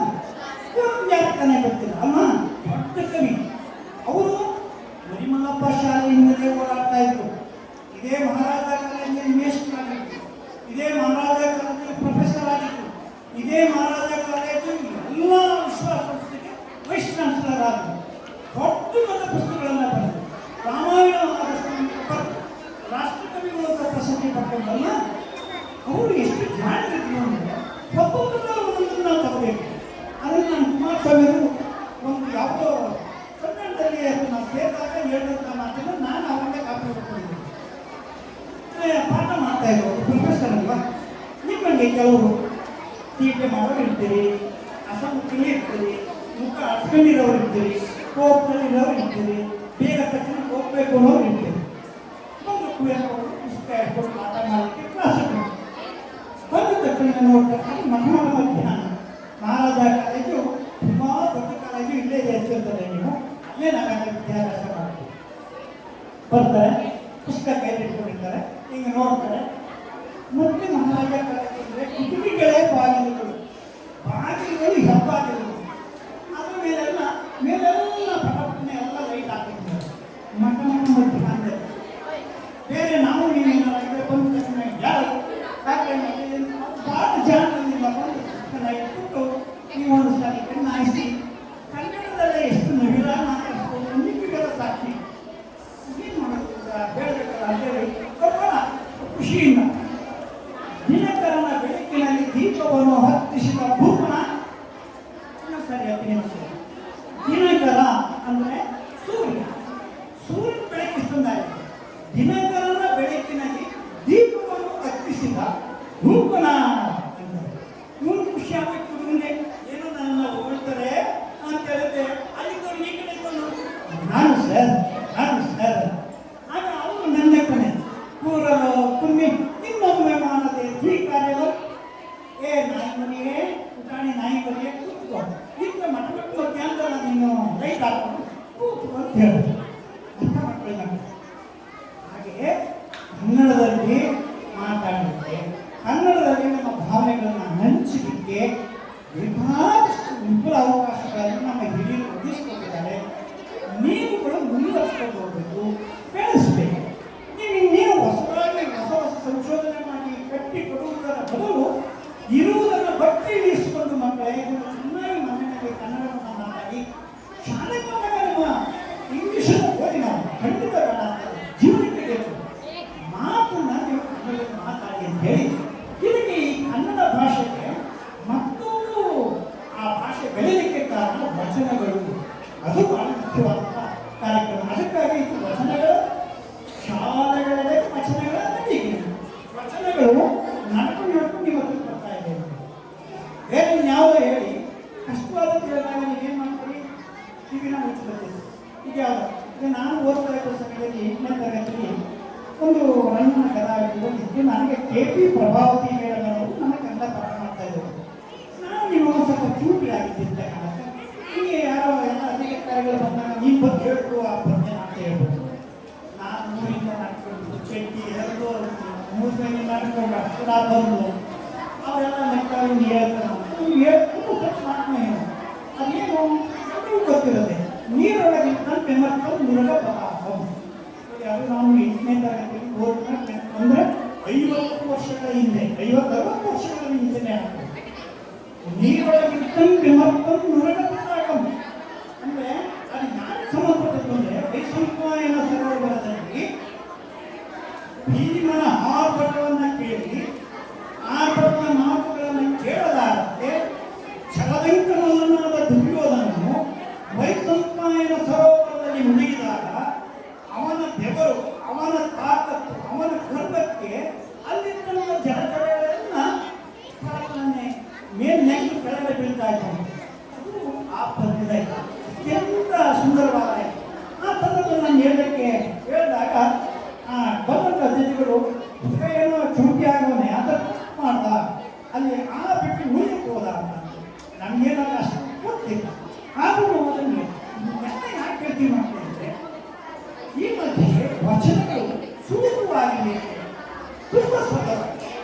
S6: ಕುವೆಂಪು ಯಾಕೆ ತಾನೇ ಗೊತ್ತಿಲ್ಲ ಅಮ್ಮ, ದೊಡ್ಡ ಕವಿ. ಅವರು ಮರಿಮಲ್ಲಪ್ಪ ಶಾಲೆಯಿಂದಲೇ ಓಡಾಡ್ತಾ ಇದ್ರು. ಇದೇ ಮಹಾರಾಜ ಕಾಲೇಜಿನಲ್ಲಿ ಮೇಷ್ಟ್ರು ಆಗಿತ್ತು, ಇದೇ ಮಹಾರಾಜ ಕಾಲೇಜಿನಲ್ಲಿ ಪ್ರೊಫೆಸರ್ ಆಗಿತ್ತು, ಇದೇ ಮಹಾರಾಜ ಕಾಲೇಜು ಎಲ್ಲ ವಿಶ್ವಸಂಸ್ಥೆಗೆ ವೈಸ್ ಚಾನ್ಸಲರ್ ಆದರು. ದೊಡ್ಡ ದೊಡ್ಡ ಪುಸ್ತಕಗಳನ್ನು ಬರೆದರು. ರಾಮಾಯಣ ರಾಷ್ಟ್ರಕವಿಗಳು ಅಂತ ಪ್ರಸಿದ್ಧಿ ಪಡ್ಕೊಂಡಲ್ಲ. ಅವರು ಎಷ್ಟು ಜಾಣರಿದ್ರು ಅಂದರೆ ಒಬ್ಬೊಬ್ಬರನ್ನ ಒಂದೊಂದನ್ನು ನಾವು ತಗೋಬೇಕು. ಅದನ್ನು ನಾನು ಕುಮಾರಸ್ವಾಮಿ ಒಂದು ಯಾವುದೋ ಕನ್ನಡದಲ್ಲಿ ನಾವು ಸೇರಿದಾಗ ಹೇಳಿದಂಥ ಮಾತನ್ನು ನಾನು ಅವರನ್ನೇ ಕಾಪಿ ಕೊಟ್ಟಿದ್ದೀನಿ. ಪಾಠ ಮಾಡ್ತಾ ಇದ್ರು ಪ್ರೊಫೆಸರ್ ಅಲ್ವಾ. ನಿಮ್ಮಲ್ಲಿ ಕೆಲವರು ಟೀಕೆ ಮಾಡೋರು ಇರ್ತೀರಿ, ಅಸಮುಖಲಿ ಇರ್ತೀರಿ, ಮುಖ ಅಡ್ಕೊಂಡಿರೋರು ಇರ್ತೀರಿ, ಕೋಪದಲ್ಲಿರೋರು ಇರ್ತೀರಿ, ಬೇಗ ತಕ್ಷಣ ಹೋಗ್ಬೇಕು ಅನ್ನೋರು ಇರ್ತೀರಿ. ಒಂದು ಕುವೆಂಪು ಪುಸ್ತಕ ಇಟ್ಕೊಂಡು ಪಾಠ ಮಾಡಲಿಕ್ಕೆ ಕ್ಲಾಸ್ ಬಂದ ತಕ್ಷಣ ನೋಡ್ತಾರೆ ಮಠ ಮಧ್ಯಾಹ್ನ ಮಹಾರಾಜ ಕಾಲೇಜು ತುಂಬ ದೊಡ್ಡ ಕಾಲೇಜು ಇಲ್ಲೇ ಸೇರ್ತಿರ್ತಾರೆ. ನೀವು ಅಲ್ಲೇ ನಾನು ವಿದ್ಯಾಭ್ಯಾಸ ಮಾಡ್ತೀವಿ. ಬರ್ತಾರೆ, ಪುಸ್ತಕ ಕೈಲಿ ಇಟ್ಕೊಂಡಿರ್ತಾರೆ, ಹಿಂಗೆ ನೋಡ್ತಾರೆ. ಮತ್ತೆ ಮಹಾರಾಜ ಕಾಲೇಜು ಅಂದರೆ ಕಿಟಕಿಗಳೇ ಬಾಗಿಲುಗಳು, ಬಾಗಿಲುಗಳು ಹೆಬ್ಬಾಗಿಲುಗಳು. ಅದ್ರ ಮೇಲೆಲ್ಲ ಪಟಪಟನೆ ಎಲ್ಲ ಲೈಟ್ ಹಾಕಿರ್ತಾರೆ. ಮಠ ಮಧ್ಯಾಹ್ನ ಬೇರೆ ನಾವು ನೀವೇನಾದ್ರೆ ಬಂದ ತಕ್ಷಣ ಯಾರು ಭಾಳ ಜಾಣದಿಂದ ಬಂದು ಪುಸ್ತಕ ಇಟ್ಬಿಟ್ಟು ನೀವೊಂದು ಸಾರಿ ಕಣ್ಣಾಯಿಸಿ ಕನ್ನಡದಲ್ಲೇ ಎಷ್ಟು ನವಿರ ಮಾತಾಡಿಸ್ಬೋದು ನಿಮಗೆಲ್ಲ ಸಾಕ್ಷಿ. ಏನು ಮಾಡೋದು ಹೇಳಬೇಕಲ್ಲ ಅಂತೇಳಿ ಬರೋಣ ಖುಷಿಯಿಂದ. ದಿನಕರನ ಬೆಳಕಿನಲ್ಲಿ ದೀಪವನ್ನು ಹತ್ತಿಸಿದ ಭೂಮನ ಸರಿ ಅಭಿನಯಿಸಿದೆ. ದಿನಕರ ಅಂದರೆ ಸೂರ್ಯ, ಸೂರ್ಯನ ಬೆಳಕಿಸ್ತಂದಾಯಿತು. ದಿನಕರನ ಬೆಳಕಿನಲ್ಲಿ ದೀಪವನ್ನು ಹತ್ತಿಸಿದ ಭೂಮನ ಅಂದರೆ ಇವನು ಖುಷಿ ಆಗಬೇಕು. ಮುಂದೆ ಏನೋ ನನ್ನ ಹೊಗಳ್ತಾರೆ ಅಂತ ಹೇಳಿದ್ರೆ ಅಲ್ಲಿದ್ದವ್ರು ಈ ಕಡೆ ನಾನು ಸರ್ ಆಗ ಅವರು ನನ್ನ ಕಣೆ ಕೂರಲು ಕುಮ್ಮಿ ಇನ್ನೊಮ್ಮೆ ಮಾಡದೆ ಈ ಕಾರ್ಯಗಳು ಏ ನಾಯಿ ಮನೆಯೇ ಪುಟಾಣಿ ನಾಯಿ ಮನೆಯೇ ಕೂತ್ಕೋ ಇಂಥ ಮಠಮಟ್ಟು ಮಧ್ಯಾಹ್ನದಲ್ಲ ನೀನು ಲೈಟ್ ಹಾಕೊಂಡು ಕೂತ್ಕೋ ಅಂತ ಹೇಳೋದು ಅಂಥ ಮಕ್ಕಳಿಗೆ. ಹಾಗೆಯೇ ಕನ್ನಡದಲ್ಲಿ ಮಾತಾಡಲಿಕ್ಕೆ, ಕನ್ನಡದಲ್ಲಿ ನಮ್ಮ ಭಾವನೆಗಳನ್ನು ಹಂಚಲಿಕ್ಕೆ ಬೇಕಾದಷ್ಟು ವಿಪುಲ ಅವಕಾಶಗಳನ್ನು ನಮ್ಮ ಹಿರಿಯರು ಒದಗಿಸ್ಕೊಟ್ಟಿದ್ದಾರೆ. ನೀವುಗಳು ಮುಂದುವರಿಸ್ಕೊಂಡು ಹೋಗಬೇಕು, ಬೆಳೆಸಬೇಕು. ನೀವು ಇನ್ನೇನು ಹೊಸದಾಗಿ ಹೊಸ ಸಂಶೋಧನೆ ಮಾಡಿ ಕಟ್ಟಿ ಕೊಡುವುದರ ಬದಲು ಇರುವುದನ್ನು ಬಟ್ಟಿ ಇಳಿಸಿಕೊಂಡು ಮಕ್ಕಳೇ ಚೆನ್ನಾಗಿ ಮನೆಯಲ್ಲಿ ಕನ್ನಡವನ್ನು ಮಾತಾಡಿ ಶಾಲೆಗೆ ಬಂದಾಗ ನಿಮ್ಮ ಇಂಗ್ಲೀಷನ್ನು ಓದಿ ನಾವು ಖಂಡಿತ ಬೇಡ ಜೀವನಕ್ಕೆ ಬೇಕು ಮಾತನ್ನು ನೀವು ಕನ್ನಡದಲ್ಲಿ ಮಾತಾಡಿ ಅಂತ ಹೇಳಿ ಇದಕ್ಕೆ ಈ ಕನ್ನಡ ಭಾಷೆಗೆ ಮತ್ತೊಂದು ಆ ಭಾಷೆ ಬೆಳೆಯಲಿಕ್ಕೆ ಕಾರಣ ವಚನ ವಚನಗಳು ಅದು ಬಹಳ ಮುಖ್ಯವಾದಂಥ ಕಾರ್ಯಕ್ರಮ. ಅದಕ್ಕಾಗಿ ಇದು ವಚನಗಳು ಶಾಲೆಗಳಲ್ಲಿ ವಚನಗಳ ನಡೀಲಿ. ವಚನಗಳು ನಡ್ಕೊಂಡು ಇವತ್ತು ಬರ್ತಾ ಇದೆ. ಬೇರೆ ಯಾವುದೋ ಹೇಳಿ ಕಷ್ಟವಾದದ್ದು ಹೇಳಿದಾಗ ನೀವೇನು ಮಾಡ್ತೀರಿ? ಟಿವಿನ ಮುಚ್ಚಬೇಕು. ಈಗ ಯಾವುದು ಈಗ ನಾನು ಓದ್ತಾ ಇದ್ದ ಸಮಯದಲ್ಲಿ 8ನೇ ತರಗತಿಯಲ್ಲಿ ಒಂದು ರನ್ನ ಕಲಾವಿದರು ನನಗೆ KP ಪ್ರಭಾವತಿ ಮೇಡಮವರು ನನ್ನ ಕನ್ನಡ ಪಾಠ ಮಾಡ್ತಾ ಇದ್ದರು. ನಾನು ನೀವು ಸ್ವಲ್ಪ ಚೂಟಿ ಆಗಿದ್ದೆ ಕಾರಣ ಹೀಗೆ ಯಾರೋ ಎಲ್ಲ ಅಧಿಕಾರಿಗಳು ಬಂದಾಗ ಈ ಬಗ್ಗೆ ಹೇಳ್ತು ಆ ಬಗ್ಗೆ ಅಂತ ಹೇಳ್ಬೋದು. ನಾನು 3ರಿಂದ ನಡ್ಕೊಂಡು ಚಟ್ಟಿ ಎರಡು 3 ನಡ್ಕೊಂಡು ಅಷ್ಟು ಬಂದು ಅವರೆಲ್ಲ ಲೆಕ್ಕವನ್ನು ಹೇಳ್ತಾರೆ. ಹೇಳ್ಕೊಂಡು ಮಾಡ್ಕೊಂಡು ಅದೇನು ಎಲ್ಲರಿಗೂ ಗೊತ್ತಿರುತ್ತೆ. ನೀರೊಳಗೆ ಬೆಮರ್ಕೊಂಡು ಮುರುಗ ಪ್ರಭಾವ. ಅದು ನಾವು 8ನೇ ತರಗತಿಯಲ್ಲಿ ಓದ್ತಾರೆ ಅಂದರೆ 50 ವರ್ಷಗಳ ಹಿಂದೆ 50-60 ವರ್ಷಗಳ ಹಿಂದೆನೇ ಆಗ್ತದೆ. ನೀರೊಳಗಿದ್ದಂಗೆ ಬೆಮರ್ಕೊಂಡು ಮುರುಗ ಪ್ರಭಾವ ಅಂದರೆ ಅದು ಯಾರಿಗೆ ಸಂಬಂಧಪಟ್ಟದ್ದು ಅಂದರೆ ವೈಶಂಪಾಯನ ಸರೋವರದಲ್ಲಿ ಭೀಮನ ಆರ್ಭಟವನ್ನು ಕೇಳಿ ಆರ್ಭಟದ ಮಾತುಗಳನ್ನು ಕೇಳಲಾರದೆ ಛಲದಂಕನವನ್ನಾದ ದುರ್ಯೋಧನನು ವೈಶಂಪಾಯನ ಸರೋವರದಲ್ಲಿ ಮುಳುಗಿದಾಗ ಅವನ ಬೆವರು, ಅವನ ತಾಕತ್ತು, ಅವನ ಗರ್ಭಕ್ಕೆ ಅಲ್ಲಿಂದ ಜಲಚರಗಳನ್ನ ಮೇಲ್ನೆಟ್ಟು ಕೆಳಗಡೆ ಬೀಳ್ತಾ ಇದ್ದಾನೆ. ಅದು ಆ ಪದ್ಯದ ಅತ್ಯಂತ ಸುಂದರವಾದ ಆ ಸಂದರ್ಭದಲ್ಲಿ ನಾನು ಹೇಳಿದಾಗ ಬಂದಂಥ ಅತಿಥಿಗಳು ಏನೋ ಚುಂಟಿ ಆಗೋನೆ ಅದನ್ನು ಮಾಡ್ದ ಅಲ್ಲಿ ಆ ಬಿಟ್ಟು ಉಳಿದಕ್ಕೆ ಹೋದ ಅಂತ ನಮಗೇನಾದ್ರು ಅಷ್ಟು ಗೊತ್ತಿಲ್ಲ. ಆದರೂ ಅದನ್ನು ಎಲ್ಲ ಯಾಕೆ ಕೇಳ್ತೀವಿ ಮಾಡ್ತೇವೆ ಈ ಮಧ್ಯೆ ವಚನಗಳು ಸುಲಭವಾಗಿ ತುಂಬ ಸ್ವತಃ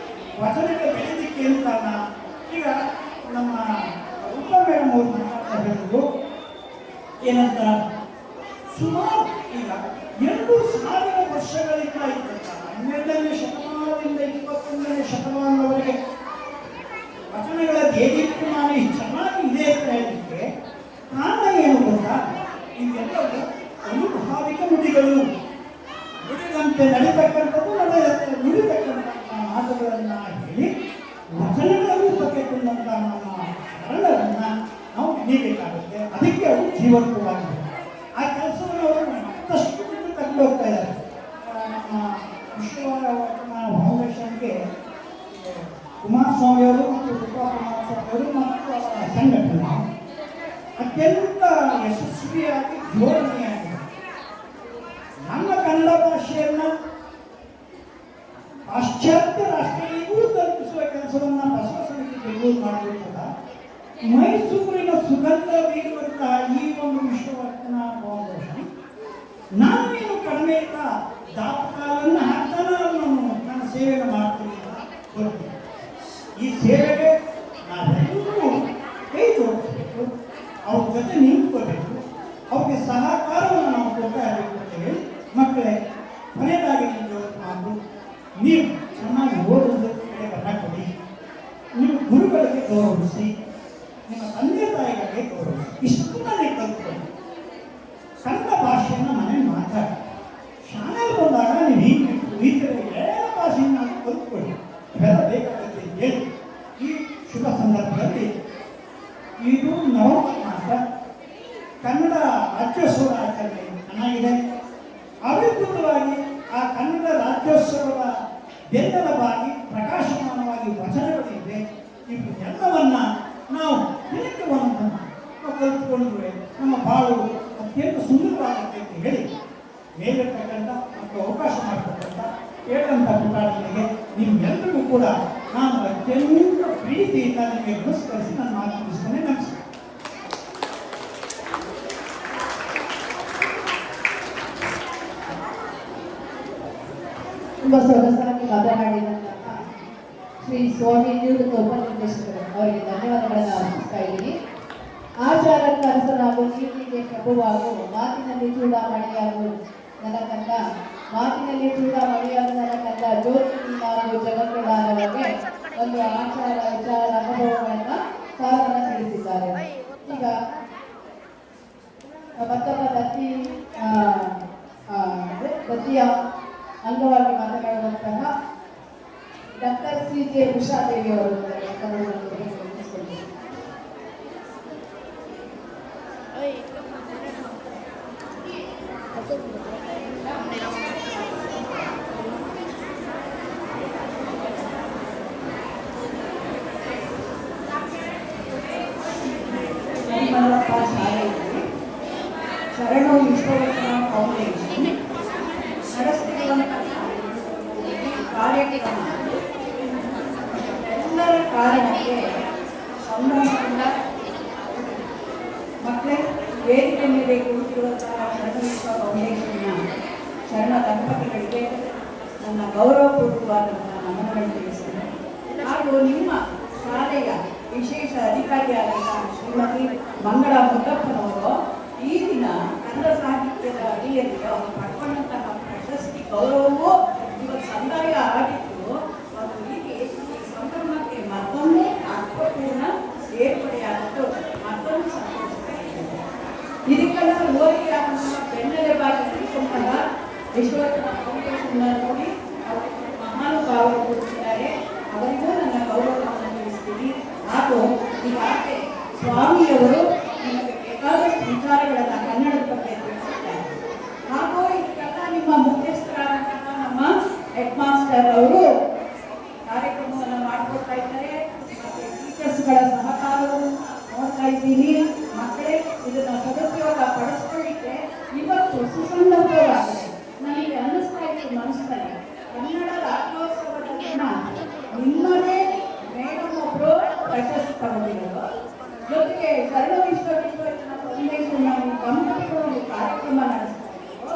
S6: ವಚನಗಳು ಬೆಳೆದಿಕ್ಕೆ ಅಂತ ಈಗ ನಮ್ಮ ಉಪ ಮೇಡಮ್ ಅವರು ಮಾತಾಡ್ತಾ ಹೇಳಿದ್ರು ಏನಂತ ಸುಮಾರು ಈಗ 2000 ವರ್ಷಗಳಿಂದ ಇದ್ದಂಥ 12ನೇ ಶತಮಾನದಿಂದ 21ನೇ ಶತಮಾನದವರೆಗೆ ವಚನಗಳ ದೇದೀಪ್ಯಮಾನ ಇಷ್ಟು ಚೆನ್ನಾಗಿ ಇದೆ ಅಂತ ಹೇಳಲಿಕ್ಕೆ ಕಾರಣ ಏನು ಗೊತ್ತಾ? ಇದೆಲ್ಲವೂ ಅನುಭಾವಿಕ ನುಡಿಗಳು. ನುಡಿದಂತೆ ನಡೀತಕ್ಕಂಥದ್ದು ನುಡಿತಕ್ಕಂಥ ಮಾತುಗಳನ್ನು ಹೇಳಿ ವಚನಗಳ ರೂಪಕ್ಕೆ ತಂದಂಥ ನಮ್ಮ ಶರಣರನ್ನ ನಾವು ನೆನೀಬೇಕಾಗುತ್ತೆ. ಅದಕ್ಕೆ ಅವರು ಜೀವಂತವಾಗಿದೆ. ಆ ಕೆಲಸವನ್ನು ಅವರು ಮತ್ತಷ್ಟು ತಗೊಂಡು ಹೋಗ್ತಾ ಇದ್ದಾರೆ. ನಮ್ಮ ವಿಶ್ವ ವಚನ ಫೌಂಡೇಶನ್ಗೆ ಕುಮಾರಸ್ವಾಮಿ ಅವರು ಮತ್ತು ಕುಮಾರಸ್ವಾಮಿ ಅವರು ಮತ್ತು ಅವರ ಸಂಘಟನೆ ಅತ್ಯಂತ ಯಶಸ್ವಿಯಾಗಿ ಜೋಡಣೆಯಾಗಿದೆ. ನಮ್ಮ ಕನ್ನಡ ಭಾಷೆಯನ್ನು ಪಾಶ್ಚಾತ್ಯ ರಾಷ್ಟ್ರಗಳಿಗೂ ತಲುಪಿಸುವ ಕೆಲಸವನ್ನು ಬಸವ ಸಮಿತಿ ಬೆಂಗಳೂರು ಮಾಡಬೇಕಲ್ಲ. ಮೈಸೂರಿನ ಸುಗಂಧ ಬೀರುವಂತಹ ಈ ಒಂದು ವಿಶ್ವವಚನ ಫೌಂಡೇಶನ್ ನಾನೇನು ಕಡಿಮೆ ಇಲ್ಲ ದಾಪಕಾಲನ್ನು ಹಾಕ್ತಾನೆ ನನ್ನ ಸೇವೆಯನ್ನು ಮಾಡ್ತೀನಿ ಅಂತ ಗೊತ್ತಿಲ್ಲ. ಈ ಸೇವೆಗೆ ನಾವೆಲ್ಲರೂ ಕೈ ಜೋಡಿಸಬೇಕು, ಅವ್ರ ಜೊತೆ ನಿಂತ್ಕೋಬೇಕು, ಅವ್ರಿಗೆ ಸಹಕಾರವನ್ನು ನಾವು ಕೊಡ್ತಾ ಇರಬೇಕು ಅಂತ ಹೇಳಿ ಮಕ್ಕಳೇ ಕೊನೆಯದಾಗಿ ನೀವು ಮಾತು ನೀವು ಚೆನ್ನಾಗಿ ಓದೋದ್ರ ಕಡೆ ಗಮನ ಕೊಡಿ. ನೀವು ಗುರುಗಳಿಗೆ ಗೌರವಿಸಿ, ನಿಮ್ಮ ತಂದೆ ತಾಯಿಗಳಿಗೆ ಗೌರವಿಸಿ. ಇಷ್ಟನ್ನ ನೀವು ಕಲ್ತ್ಕೊಳ್ಳಿ. ಕನ್ನಡ ಭಾಷೆಯನ್ನು ಮನೇಲಿ ಮಾತಾಡಿ. ಶಾಲೆಗೆ ಬಂದಾಗ ನೀವು ಈ ಥರ ಎಲ್ಲ ಭಾಷೆಯನ್ನು ಕಲ್ತ್ಕೊಳ್ಳಿ. ಇವೆಲ್ಲ ಬೇಕಾಗುತ್ತೆ ಹೇಳಿ. ಈ ಶುಭ ಸಂದರ್ಭದಲ್ಲಿ ಇದು ನವೆಂಬರ್ ಮಾಸ ಕನ್ನಡ ರಾಜ್ಯೋತ್ಸವ ಆಚರಣೆ ಚೆನ್ನಾಗಿದೆ. ಅವಿದ್ಯುತವಾಗಿ ಆ ಕನ್ನಡ ರಾಜ್ಯೋತ್ಸವದ ಬೆನ್ನೆಲುಬಾಗಿ ಪ್ರಕಾಶಮಾನವಾಗಿ ವಚನಗಳಿವೆ. ಇವು ಎಲ್ಲವನ್ನ ನಾವು ದಿನಕ್ಕೆ ಒಂದನ್ನು ನಾವು ಕಲಿತುಕೊಂಡ್ರೆ ನಮ್ಮ ಬಾಳು ಅತ್ಯಂತ ಸುಂದರವಾಗುತ್ತೆ ಅಂತ ಹೇಳಿ ಮೇಲಿರ್ತಕ್ಕಂಥ ಮತ್ತು ಅವಕಾಶ ಮಾಡಿಕೊಟ್ಟಂಥ ಕೇಳಂಥ ಪುಟಾಣಿಗಳಿಗೆ ನಿಮ್ಮೆಲ್ಲರಿಗೂ ಕೂಡ ನಾನು ಅತ್ಯಂತ ಪ್ರೀತಿಯಿಂದ ನಿಮಗೆ ನಮಸ್ಕರಿಸಿ ನಾನು ಮಾತು ಮುಗಿಸ್ತೇನೆ. ನಮಸ್ಕಾರ.
S2: ತುಂಬ ಸೊಗಸಾಗಿ ಮಾತನಾಡಿದಂತಹ ಶ್ರೀ ಸ್ವಾಮಿ ನಿವೃತ್ತ ಉಪನಿರ್ದೇಶಕರು ಅವರಿಗೆ ಧನ್ಯವಾದಗಳನ್ನು ಅರ್ಪಿಸ್ತಾ ಇದ್ದೀನಿ. ಆಚಾರಕ್ಕೆ ಅರಸನಾಗು, ನೀತಿಗೆ ಪ್ರಭುವಾಗು, ಮಾತಿನಲ್ಲಿ ಚೂಡಾಮಣಿಯಾಗು ನನ್ನ ಕಂದ, ಮಾತಿನಲ್ಲಿ ಚೂಡಾಮಣಿಯಾಗು ನನ್ನ ಕಂದ, ಜ್ಯೋತಿ ನೀನಾಗು ಜಗತ್ತುಗಳಾದವರಿಗೆ ಒಂದು ಆಚಾರ ವಿಚಾರ ಅನುಭವಗಳನ್ನು ಸಾರನ್ನು ತಿಳಿಸಿದ್ದಾರೆ. ಈಗ ಮತ್ತೊಬ್ಬ ದತ್ತಿಯ ಅಂಗವಾಗಿ ಮಾತನಾಡುವಂತಹ ಡಾಕ್ಟರ್ CJ ಉಷಾದೇವಿ ಅವರು ಮಲ್ಲಪ್ಪ ಶಾಲೆಯಲ್ಲಿ ಶರಣ ವಿಶ್ವವರ್ಧನ ಫೌಂಡೇಶನ್ ನಡೆಸುತ್ತಿರುವಂತಹ ಕಾರ್ಯಕ್ರಮ ಎಲ್ಲರ ಕಾರಣಕ್ಕೆ ಸಂಭ್ರಮದಿಂದ ಮಕ್ಕಳೇ ವೇದಿಕೆ ಮೇಲೆ ಕುಳಿತಿರುವಂತಹ ಶರಣ ವಿಶ್ವ ಫೌಂಡೇಶನ್ನ ಶರಣ ದಂಪತಿಗಳಿಗೆ ನನ್ನ ಗೌರವಪೂರ್ವಕವಾದಂತಹ ನಮನಗಳನ್ನು ತಿಳಿಸ್ತೇನೆ. ಹಾಗೂ ನಿಮ್ಮ ಶಾಲೆಯ ವಿಶೇಷ ಅಧಿಕಾರಿಯಾದಂತಹ ಶ್ರೀಮತಿ ಮಂಗಳಾ ಮುದ್ದಪ್ಪನವರು ಈ ದಿನ ಕನ್ನಡ ಸಾಹಿತ್ಯದ ಅಡಿಯಲ್ಲಿ ಅವರು ಪಡ್ಕೊಂಡಂತಹ ಪ್ರಶಸ್ತಿ ಗೌರವವೂ ಇವತ್ತು ಸಂದಾಯ ಆಗಿದ್ದು ಒಂದು ರೀತಿ ಈ ಸಂಭ್ರಮಕ್ಕೆ ಮತ್ತೊಂದು ಅರ್ಥಪೂರ್ಣ ಸೇರ್ಪಡೆಯಾಗಿದ್ದು ಮತ್ತೊಂದು ಸಂತೋಷವಾಗಿದೆ. ಇದಕ್ಕೆಲ್ಲ ಓದಿಯಾದಂತಹ ಬೆನ್ನೆಲುಬಾಗಿ ನಿಂತಹ ವಿಶ್ವವರ್ಧನ ಫೌಂಡೇಶನ್ ನೋಡಿ ಅವರಿಗೆ ಮಹಾನುಭಾವರು ಕೊಡುತ್ತಿದ್ದಾರೆ. ಅವರಿಗೂ ನನ್ನ ಗೌರವವನ್ನು ತಿಳಿಸ್ತೀನಿ. ಹಾಗೂ ಈಗಾಗಲೇ ಸ್ವಾಮಿಯವರು ನಿಮಗೆ ಬೇಕಾದಷ್ಟು ವಿಚಾರಗಳನ್ನು ಕನ್ನಡದ ಬಗ್ಗೆ ತಿಳಿಸಿದ್ದಾರೆ. ಹಾಗೂ ಇದಕ್ಕೆಲ್ಲ ನಿಮ್ಮ ಮುಖ್ಯಸ್ಥರಾದಂತಹ ನಮ್ಮ ಹೆಡ್ ಮಾಸ್ಟರ್ ಅವರು ಕಾರ್ಯಕ್ರಮವನ್ನು ಮಾಡಿಕೊಡ್ತಾ ಇದ್ದಾರೆ. ಮತ್ತೆ ಟೀಚರ್ಸ್ಗಳ ಸಹಕಾರವನ್ನು ನೋಡ್ತಾ ಇದ್ದೀನಿ. ಮಕ್ಕಳೇ ಇದನ್ನು ಸದುಪಯೋಗ ಪಡಿಸ್ಕೊಳ್ಳಿಕ್ಕೆ ಇವತ್ತು ಸುಸಂದರ್ಭವಾಗಿದೆ. ನನಗೆ ಅನ್ನಿಸ್ತಾ ಇತ್ತು ಮನಸ್ಸಿನಲ್ಲಿ ಕನ್ನಡ ರಾಜ್ಯೋತ್ಸವದ ದಿನ ನಿಮ್ಮದೇ ಮೇಡಮ್ ಒಬ್ಬರು ಪ್ರಶಸ್ತಿ ತಗೊಂಡಿರೋದು, ಜೊತೆಗೆ ಶರಣ ವಿಶ್ವವಿದ್ಯಾಲಯ ಫೌಂಡೇಶನ್ ದಂಪತಿಗಳು ಒಂದು ಕಾರ್ಯಕ್ರಮ ನಡೆಸ್ತಾ ಇದ್ರು.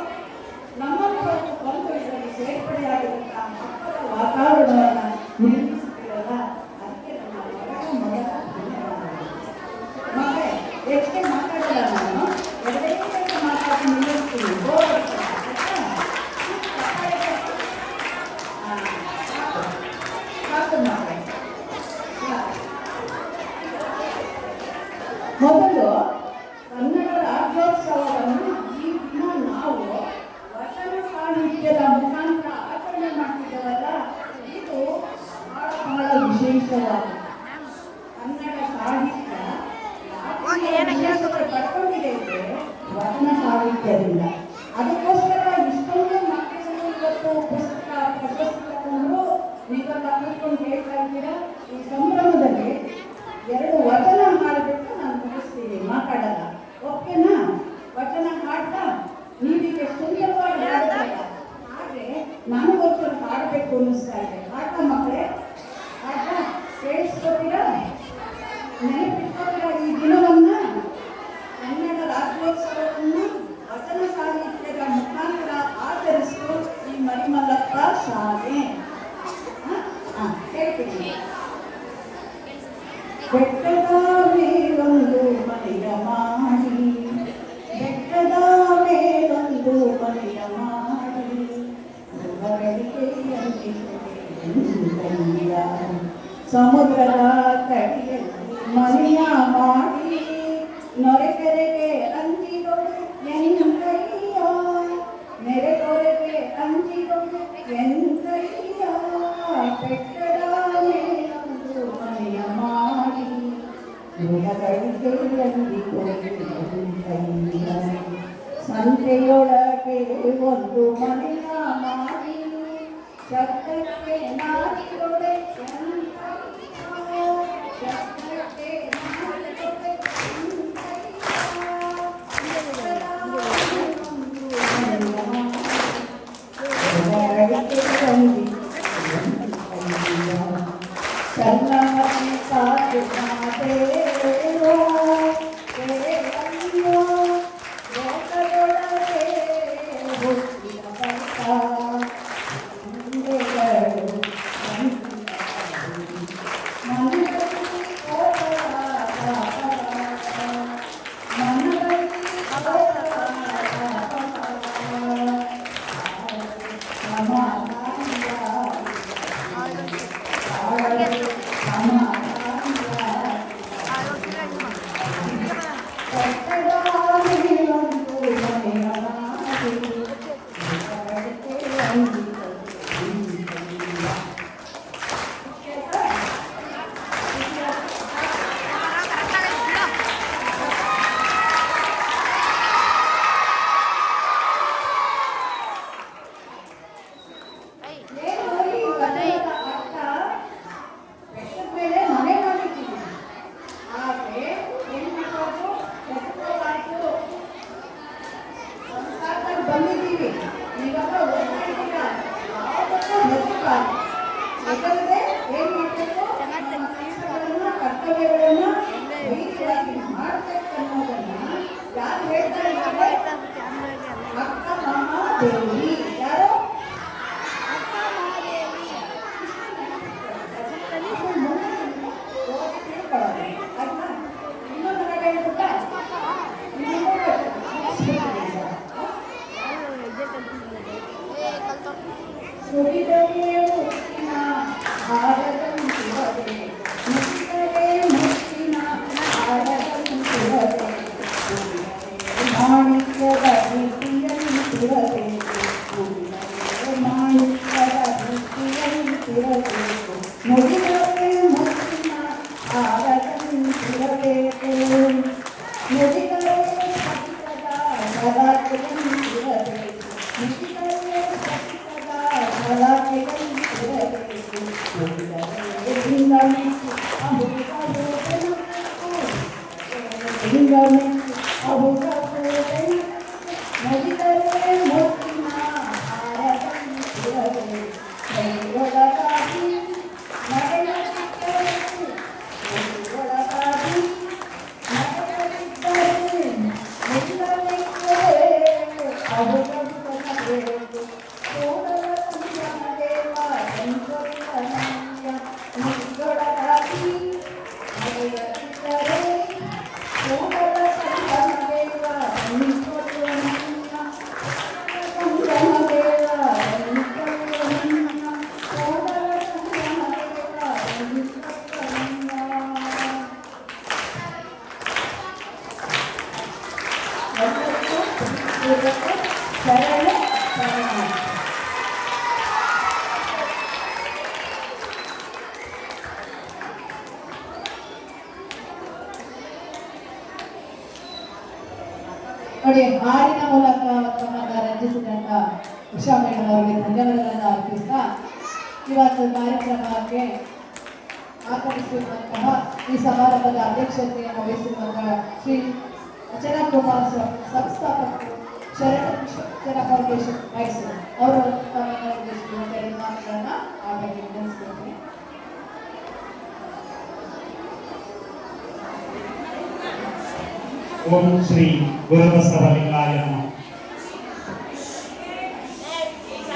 S2: ನಮ್ಮನ್ನು ಬಂದು ಇದರಲ್ಲಿ ಸೇರ್ಪಡೆಯಾಗಿರುವಂತಹ ಮಕ್ಕಳ ವಾತಾವರಣವನ್ನು ನಿರ್ಮಿಸುತ್ತಿರಲ್ಲ, ಅದಕ್ಕೆ ನಮ್ಮ ಮೊದಲ ಧನ್ಯವಾದಗಳು. ಮತ್ತೆ ಹೆಚ್ಚಿಗೆ ಮಾತಾಡಲ್ಲ, ನಾನು ಎರಡೇ ಮಾತಾಡಿ ನಿಲ್ಲಿಸ್ತೀನಿ. ಮೊದಲು ಕನ್ನಡ ರಾಜ್ಯೋತ್ಸವವನ್ನು ಈ ದಿನ ನಾವು ವಚನ ಸಾಹಿತ್ಯದ ಮುಖಾಂತರ ಆಚರಣೆ ಮಾಡ್ತಿದ್ದೇವಲ್ಲ, ಇದು ಬಹಳ ವಿಶೇಷವಾಗಿದೆ. ಕನ್ನಡ ಸಾಹಿತ್ಯ ಪಡ್ಕೊಂಡಿದೆ ಅಂದರೆ ವಚನ ಸಾಹಿತ್ಯದಿಂದ. ಅದಕ್ಕೋಸ್ಕರ ಇಷ್ಟೊಂದು ಮಕ್ಕಳು ಇವತ್ತು ಪುಸ್ತಕ ಪ್ರಶಸ್ತಿ ತಗೊಂಡು ನೀವೆಲ್ಲ ಕೂತ್ಕೊಂಡು ಹೇಳ್ತಾ ಇದ್ದೀರಾ. ಈ ಸಂಭ್ರಮದಲ್ಲಿ ಎರಡು ವಚನ ಹಾಡಬೇಕು, ನಾನು ಮುಗಿಸ್ತೀನಿ, ಮಾತಾಡಲ್ಲ. ಓಕೆನಾ? ವಚನ ಹಾಡ್ತಾ ನೀವೀಗೆ ಸುಂದರವಾಗಿ ಹಾಡಲ್ಲ, ಆದರೆ ನನಗೊಂಚೂರು ಹಾಡಬೇಕು ಅನ್ನಿಸ್ತಾ ಇದೆ. ಹಾಡ್ತಾ ಮಕ್ಕಳೇ, ಹಾಡ್ತಾ ಕೇಳಿಸ್ಕೊತೀರಾ? ನೆನಪಿಟ್ಕೊತೀರಾ ಈ ದಿನವನ್ನ? ಕನ್ನಡ ರಾಜ್ಯೋತ್ಸವವನ್ನು ವಚನ ಸಾಹಿತ್ಯದ ಮುಖಾಂತರ ಆಚರಿಸಲು ಈ ಮರಿಮಲ್ಲಪ್ಪ ಶಾಲೆ ಹೇಳ್ತೀನಿ. ಬೆಟ್ಟದ ಮೇಲೊಂದು ಮನೆಯ ಮಾಡಿ, ಬೆಟ್ಟದ ಮೇಲೊಂದು ಮನೆಯ ಮಾಡಿ, ಸಮುದ್ರದ ಕಡೆಯಲ್ಲಿ ಮನೆಯ ಮಾಡಿ, ನೊರೆಕೆರೆಗೆ ಅಂಜಿದೊಳು ಎಂಕಯ್ಯ, ನೆರೆಕೊರೆಗೆ ಅಂಜಿದೊಳು ಎಂಕಯ್ಯ, ಬೆಟ್ಟದ ಮೇಲೊಂದು ಮನೆಯ ಮಾಡಿ, ಸಂತೆಯೊಳಗೆ ಒಂದು ಮನೆಯ ಮಾಡಿ, ಶಬ್ದಕ್ಕೆ ನಾಡಿದೊಳೆ ಶಬ್ದಕ್ಕೆ ನಾಡಿದೊಳೆ ಚನ್ನಮನೆ ಸಾಧು ಮಾದೇವೋ ದೇವಯ್ಯೋ ಲೋಕದೊಳಗೆ ಹುಟ್ಟಿದ ಭಕ್ತ ನೋಡಿ ಇವಾಗ ಒಬ್ಬರಿಗಿಲ್ಲ ಯಾವುದಕ್ಕೂ ಹೆದರಬಾರ್ದು. ಹೆದರದೆ ಏನ್ ಮಾಡ್ಬೇಕು, ನಮ್ಮ ಕೆಲಸಗಳನ್ನ ಕರ್ತವ್ಯಗಳನ್ನ ನೀತಿಯಾಗಿ ಮಾಡ್ಬೇಕು ಅನ್ನೋದನ್ನ ಯಾರು ಹೇಳ್ತಾ ಇದ್ದಾರೆ? ಅಕ್ಕ ಮಹಾದೇವಿ. ಯಾರು? ಇನ್ನೊಂದು ಕಡೆ ಹೇಳ್ಬಿಟ್ಟ ನುಡಿದರೆ ಮುತ್ತಿನ ಹಾರದಂತಿರದೆ, ನುಡಿದರೆ ಮುತ್ತಿನ ಹಾರದಂತಿರದೆ, ಮಾಣಿಕ್ಯದ ರೀತಿಯಂತಿರಬೇಕು, ನುಡಿದರೆ ಮಾಣಿಕ್ಯದ ರೀತಿಯಂತಿರಬೇಕು, ನುಡಿದರೆ ಮುತ್ತಿನ ಹಾರದಂತಿರಬೇಕು, ನುಡಿದರೆ ಸತ್ಯದ ಗಲಾಟೆಯಂತಿರಬೇಕು, ನುಡಿದರೆ ಸತ್ಯದ ಗಲಾಟೆಯಂತಿರಬೇಕು, ನುಡಿದರೆ ಲಿಂಗಮಿಸಿ ಅಹುಗಬೋಧನಬೇಕು, ಲಿಂಗಮಿಸಿ ಅಹುಗಬೋಧನಬೇಕು, ನುಡಿದರೆ ಮುತ್ತಿನ ಹಾರದಂತಿರಬೇಕು, ಕೈಯೊಳಗಾಗಿ ನಡೆಯದಿದ್ದರೆ, ಕೈಯೊಳಗಾಗಿ ನಡೆಯದಿದ್ದರೆ ನಿಲ್ಲದಿದ್ದರೆ ಅಹುಗಬೋಧನಬೇಕು, ಸೋದರ ಸಂಗಮದೇವ ಸಂತೋಷನಯ್ಯ, ನಿನ್ನೊಳಗಾಗಿ ನಡೆಯದಿದ್ದರೆ ಸೋದರ ಸಂಗಮದೇವ ನಿನ್ನೊಳಗನಯ್ಯ, ಸಂಗಮದೇವ ನಿನ್ನೊಳಗನಯ್ಯ, ಸೋದರ ಸಂಗಮದೇವ ನಿನ್ನೊಳಗನಯ್ಯ. ಎಲ್ಲರಿಗೂ ಪೂರ್ವಕ ಶರಣ ಶರಣ. ನೋಡಿ, ಹಾಡಿನ ಮೂಲಕ ತಮ್ಮನ್ನ ರಂಜಿಸಿದಂತ ಉಷಾ ಮೇಡಮ್ ಅವರಿಗೆ ಧನ್ಯವಾದಗಳನ್ನು ಅರ್ಪಿಸ್ತಾ ಇವತ್ತು ಕಾರ್ಯಕ್ರಮಕ್ಕೆ ಆಗಮಿಸಿರುವಂತಹ ಈ ಸಮಾರಂಭದ ಅಧ್ಯಕ್ಷತೆಯನ್ನು ವಹಿಸಿರುವಂತಹ ಶ್ರೀ ಅಚನಾ ಕುಮಾರ್ ಸಂಸ್ಥಾಪಕರು ಶರಣ ಶಿಕ್ಷಣ ಫೌಂಡೇಶನ್ ಮೈಸೂರು ಅವರು ತಮ್ಮನ್ನು ಉದ್ದೇಶಿಸಿರುವಂತಹ ಎರಡು ಮಾತುಗಳನ್ನ ಆಮೇಲೆ ವಿನಂತಿಸ್ಕೊಳ್ತೀನಿ.
S6: ಓಂ ಶ್ರೀ ಗುರುಬಸವಲಿಂಗಾಯ ನಮಃ.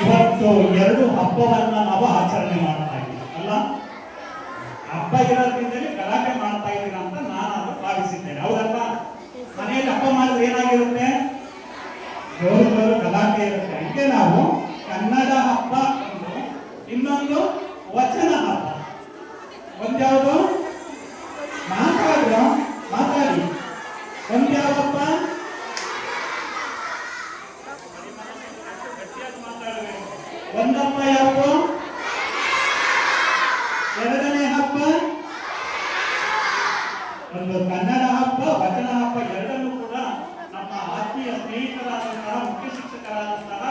S6: ಇವತ್ತು ಎರಡು ಹಬ್ಬವನ್ನ ನಾವು ಆಚರಣೆ ಮಾಡ್ತಾ ಇದ್ದೀವಿ ಅಲ್ಲ. ಹಬ್ಬ ಇರೋದ್ರಿಂದಲೇ ಗಲಾಟೆ ಮಾಡ್ತಾ ಇದ್ದೀರಾ ಅಂತ ನಾನು ಭಾವಿಸಿದ್ದೇನೆ, ಹೌದಲ್ಲ? ಮನೆಯಲ್ಲಿ ಹಬ್ಬ ಮಾಡಿದ್ರೆ ಏನಾಗಿರುತ್ತೆ? ಜೋರು ಜೋರು ಗಲಾಟೆ ಇರುತ್ತೆ. ಇದಕ್ಕೆ ನಾವು ಕನ್ನಡ ಹಬ್ಬ ಒಂದು, ಇನ್ನೊಂದು ವಚನ ಹಬ್ಬ. ಒಂದ್ಯಾವುದು? ಮಾತಾಡಿ. ಒಂದ್ಯಾವಪ್ಪ? ಒಂದಪ್ಪ ಯಾವುದು? ಎರಡನೇ ಹಬ್ಬ ಒಂದು ಕನ್ನಡ ಹಬ್ಬ, ವಚನ ಹಬ್ಬ. ಎರಡನ್ನೂ ಕೂಡ ನಮ್ಮ ಆತ್ಮೀಯ ಸ್ನೇಹಿತರಾದಂತಹ ಮುಖ್ಯ ಶಿಕ್ಷಕರಾದಂತಹ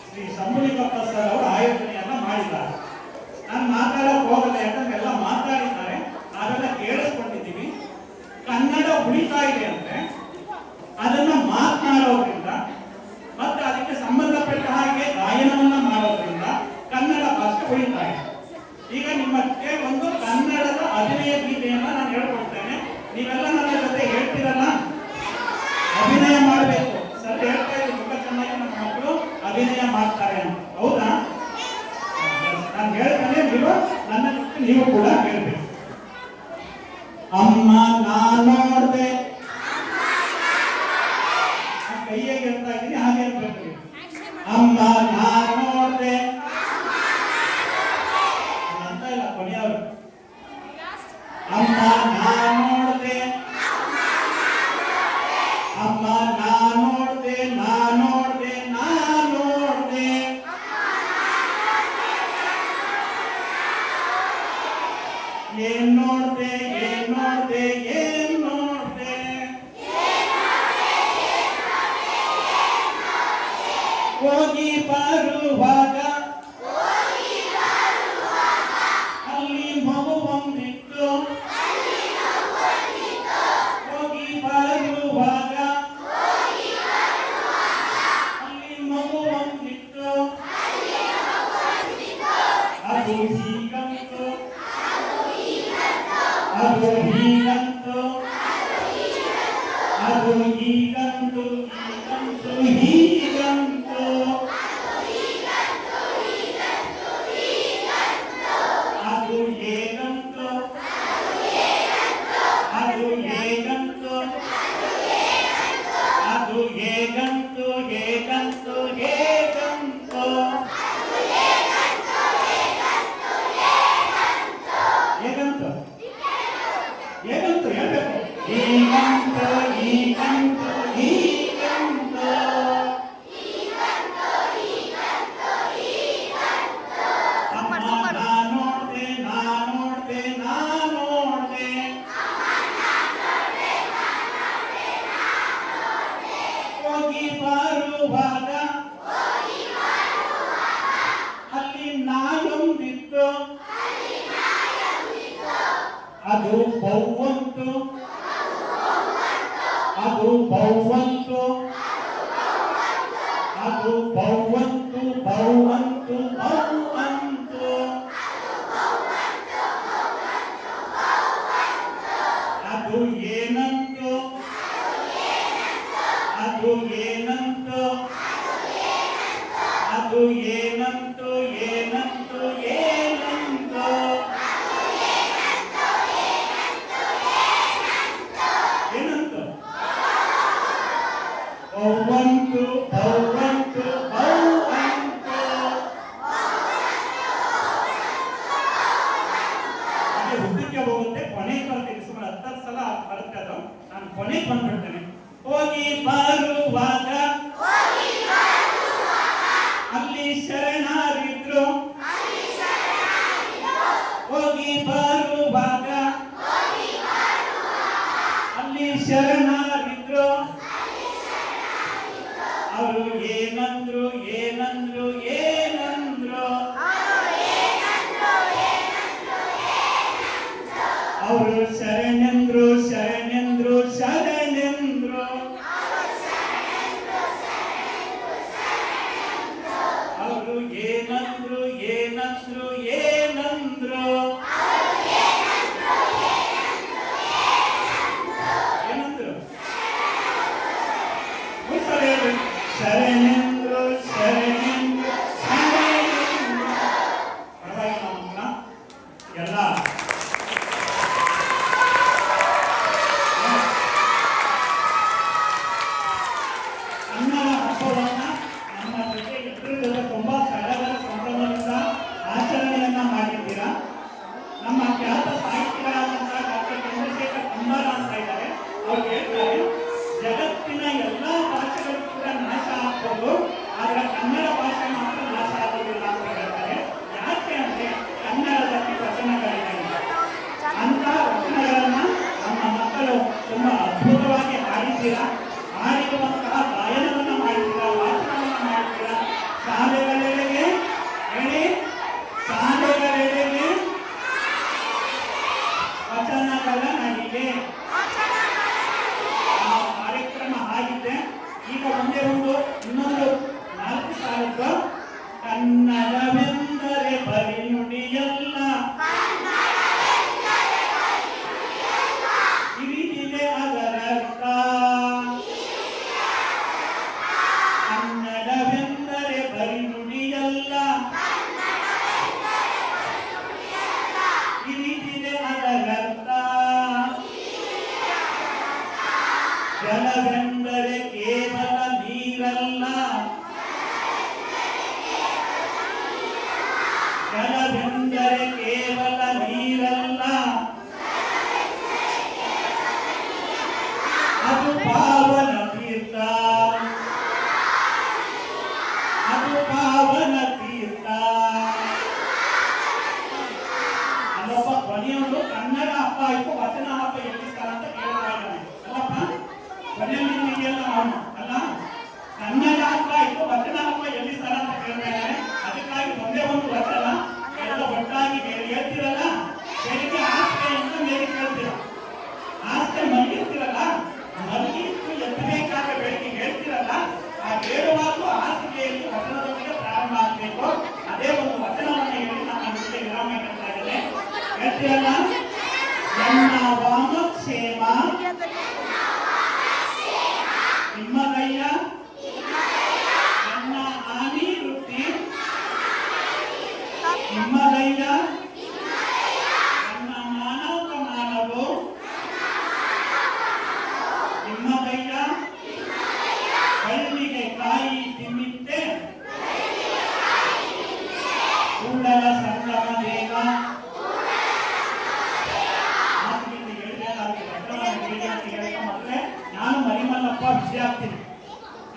S6: ಶ್ರೀ ಸಂಬುಲಿಕಪ್ಪ ಸರ್ ಅವರು ಆಯೋಜನೆಯನ್ನ ಮಾಡಿದ್ದಾರೆ. ನಾನು ಮಾತಾಡಕ್ ಹೋಗಲ್ಲ, ಯಾಕಂದ್ರೆ ಎಲ್ಲ ಮಾತಾಡಿದ್ದಾರೆ, ನಾವೆಲ್ಲ ಕೇಳಿಸ್ಕೊಂಡಿದ್ದೀವಿ. ಕನ್ನಡ ಉಳಿತಾ ಇದೆ ಅಂದ್ರೆ ಅದನ್ನ ಮಾತನಾಡೋದ್ರಿಂದ ಮತ್ತೆ ಅದಕ್ಕೆ ಸಂಬಂಧಪಟ್ಟ ಹಾಗೆ ಗಾಯನವನ್ನ ಮಾಡೋದ್ರಿಂದ ಕನ್ನಡ ಭಾಷೆ ಉಳಿತಾ ಇದೆ. ಈಗ ನಿಮ್ಮಕ್ಕೆ ಒಂದು ಕನ್ನಡದ ಅಭಿನಯ ಗೀತೆಯನ್ನ ನಾನು ಹೇಳ್ಕೊಡ್ತೇನೆ, ನೀವೆಲ್ಲ ನನ್ನ ಜೊತೆ ಹೇಳ್ತೀರಲ್ಲ. ಅಭಿನಯ ಮಾಡಬೇಕು. ಸರ್ ಹೇಳ್ತಾ ಇದ್ರು ತುಂಬಾ ಚೆನ್ನಾಗಿ ನಮ್ಮ ಮಕ್ಕಳು ಅಭಿನಯ ಮಾಡ್ತಾರೆ ಅಂತ, ಹೌದಾ? ನಾನು ಹೇಳ್ತೇನೆ, ನನ್ನ ಜೊತೆ ನೀವು ಕೂಡ ಹೇಳ್ಬೇಕು. ಅಮ್ಮ ನಾನೋಡ್ದೆ, ಕೈಯಾಗಿ ಹೇಳ್ತಾ ಇದ್ದೀನಿ, ಹಾಗೆ ಹೇಳ್ಬೇಕು. ಅಮ್ಮ ನಾನೋಡ್ದೆ ಅಂತ ಇಲ್ಲ, ಕೊನೆಯವರು. ಅಮ್ಮ ನಾನೋಡ್ದೆ, ಅಮ್ಮ ನಾನೋಡ್ದೆ, ನಾನೋಡ್ದೆ, ನಾನೋಡ್ದೆ, ಏನ್ ನೋಡ್ದೆ, ಏನ್ ನೋಡ್ದೆ, ಏನ್ ನೋಡ್ದೆ, ಹೋಗಿ ಬರುವಾಗ ಅಲ್ಲಿ ಮಗು ಬಂದಿತ್ತು, ಹೋಗಿ ಬರುವಾಗ ಅಲ್ಲಿ ಮಗು ಹೀಗಂತು ಹೀಗಂತು ಹೀಗಂತು ಅದು ಹೇಗಂತು ಅದು ಹೇಗಂತು ಅದು ಹೇಗಂತು ಹೇಗಂತು ಹೇಗಂತು ಹೇಗಂತು ಹೇಗಂತು ಹೇಳ್ಬೇಕು ಹೀಗಂತು ಹೀಗಂತು ಹೀಗಂತು ಅಮ್ಮ ನಾ ನೋಡ್ದೆ ನಾ ನೋಡ್ದೆ ನಾ ನೋಡ್ದೆ ಹೋಗಿ ಬರುವಾಗ ಅಲ್ಲಿ ನಾಯೊಂದಿತ್ತು ಅದು ಬೌವಂತು ಅದು ಬೌವಂತು ಅದು ಬೌವಂತು ಬೌವಂತು ಬೌವಂತು ಅದು ಏನಂತು ಅದು ಏನಂತು ಅದು ಏನಂತು ಏನಂತು ಏನಂತು ಏನಂತು ಬೌವಂತು ಬೌವಂತು ಬೌವಂತು ಹಾಗೆ ಉದ್ದಕ್ಕೆ ಹೋಗುತ್ತೆ ಕೊನೆಗೆ ಬರ್ತೀನಿ ಸುಮಾರು 10 ಸಲ ಬರುತ್ತೆ ಅದು ನಾನು ಕೊನೆಗೆ ಬಂದ್ಬಿಡ್ತೇನೆ ಹೋಗಿ ಬರುವಾಗ ಅಲ್ಲಿ ಶರಣರಿದ್ರು ಹೋಗಿ ಬರುವಾಗ ಅಲ್ಲಿ ಶರಣರಿದ್ರು ಅವರು ಏನಂದ್ರು ಏನಂದ್ರು ಏನಂದ್ರು ಅವರು ಶರಣೆಂದ್ರು ಶರಣೆಂದ್ರು ಶರಣೆಂದ್ರು ಅವರು ಏನಂದ್ರು ಏನಂದ್ರು ಏನಂದ್ರು ಏನಂದ್ರು ಶರಣೆಂದ್ರು ಶರಣೆಂದ್ರು ಶರಣೆಂದ್ರು ಪರವಾಗಿಲ್ಲ ಎಲ್ಲ ಕನ್ನಡ ಹಬ್ಬವನ್ನ ನಮ್ಮ ಜೊತೆ ಎಲ್ಲರ ಜೊತೆ ತುಂಬಾ ಸಡಗರ ಸಂಭ್ರಮದಿಂದ ಆಚರಣೆಯನ್ನ ಮಾಡಿದ್ದೀರಾ. ನಮ್ಮ ಖ್ಯಾತ ಸಾಹಿತಿಗಳಾದಂತಹ ಡಾಕ್ಟರ್ ಚಂದ್ರಶೇಖರ್ ಕಂಬಾರ ಅಂತ ಇದ್ದಾರೆ. ಅವ್ರು ಹೇಳ್ತಾರೆ ಜಗತ್ತಿನ ಎಲ್ಲಾ ಭಾಷೆಗಳು ಕೂಡ ನಾಶ ಆಗ್ಬೋದು, ಆದ್ರೆ ಕನ್ನಡ ಭಾಷೆ ಮಾತ್ರ ನಾಶ ಆಗೋದಿಲ್ಲ ಅಂತ ಹೇಳ್ತಾರೆ. ಯಾಕೆ ಅಂದ್ರೆ ಕನ್ನಡದಲ್ಲಿ ವಚನಗಳಿದೆ. ಅಂತ ವಚನಗಳನ್ನ ನಮ್ಮ ಮಕ್ಕಳು ತುಂಬಾ ಅದ್ಭುತವಾಗಿ ಹಾಡಿದ್ದೀರಾ. ಹಾಡಿರುವಂತಹ ಗಾಯನವನ್ನ ಮಾಡಿದ್ದೀರಾ, ವಾಚನವನ್ನ ಮಾಡಿದ್ದೀರಾ. ಶಾಲೆಗಳೆಡೆಗೆ ಹೇಳಿ, ಶಾಲೆಗಳೆಡೆಗೆ ವಚನಗಳ ನಡಿಗೆ ಕಾರ್ಯಕ್ರಮ ಆಗಿದೆ. ಈಗ ಒಂದೇ ಇನ್ನೊಂದು 4 ಸಾಲದ್ದು ಕನ್ನಡವೆಂದರೆ ಬರಿ ನುಡಿಯಲ್ಲ, ಇವಿದಿದೆ ಅದರರ್ಥ. ಕನ್ನಡವೆಂದರೆ ಬರಿ ನುಡಿಯಲ್ಲ, ಇವಿದಿದೆ ಅದರರ್ಥ. ಜಲವೆಂದರೆ ಕೇವಲ ನೀರಲ್ಲ, ಜಲವೆಂದರೆ ಕೇವಲ ನೀರಲ್ಲ, ಅದು ಪಾವನ ತೀರ್ಥ, ಅದು ಪಾವನ ತೀರ್ಥ. ಅಲ್ಲೊಬ್ಬ ಕೊನೆಯೊಂದು ಕನ್ನಡ ಹಬ್ಬ ಆಯ್ತು, ವಚನ ಹಬ್ಬ ಎಲ್ಲಿಸ್ತಾರ ಅಂತ ಕೇಳ್ತಾ ಇದ್ದಾನೆ. ಅಲ್ಲಪ್ಪ ಕೊನೆಯಲ್ಲಿ ಇದೆಯಲ್ಲ ಅವನು ಅಲ್ಲ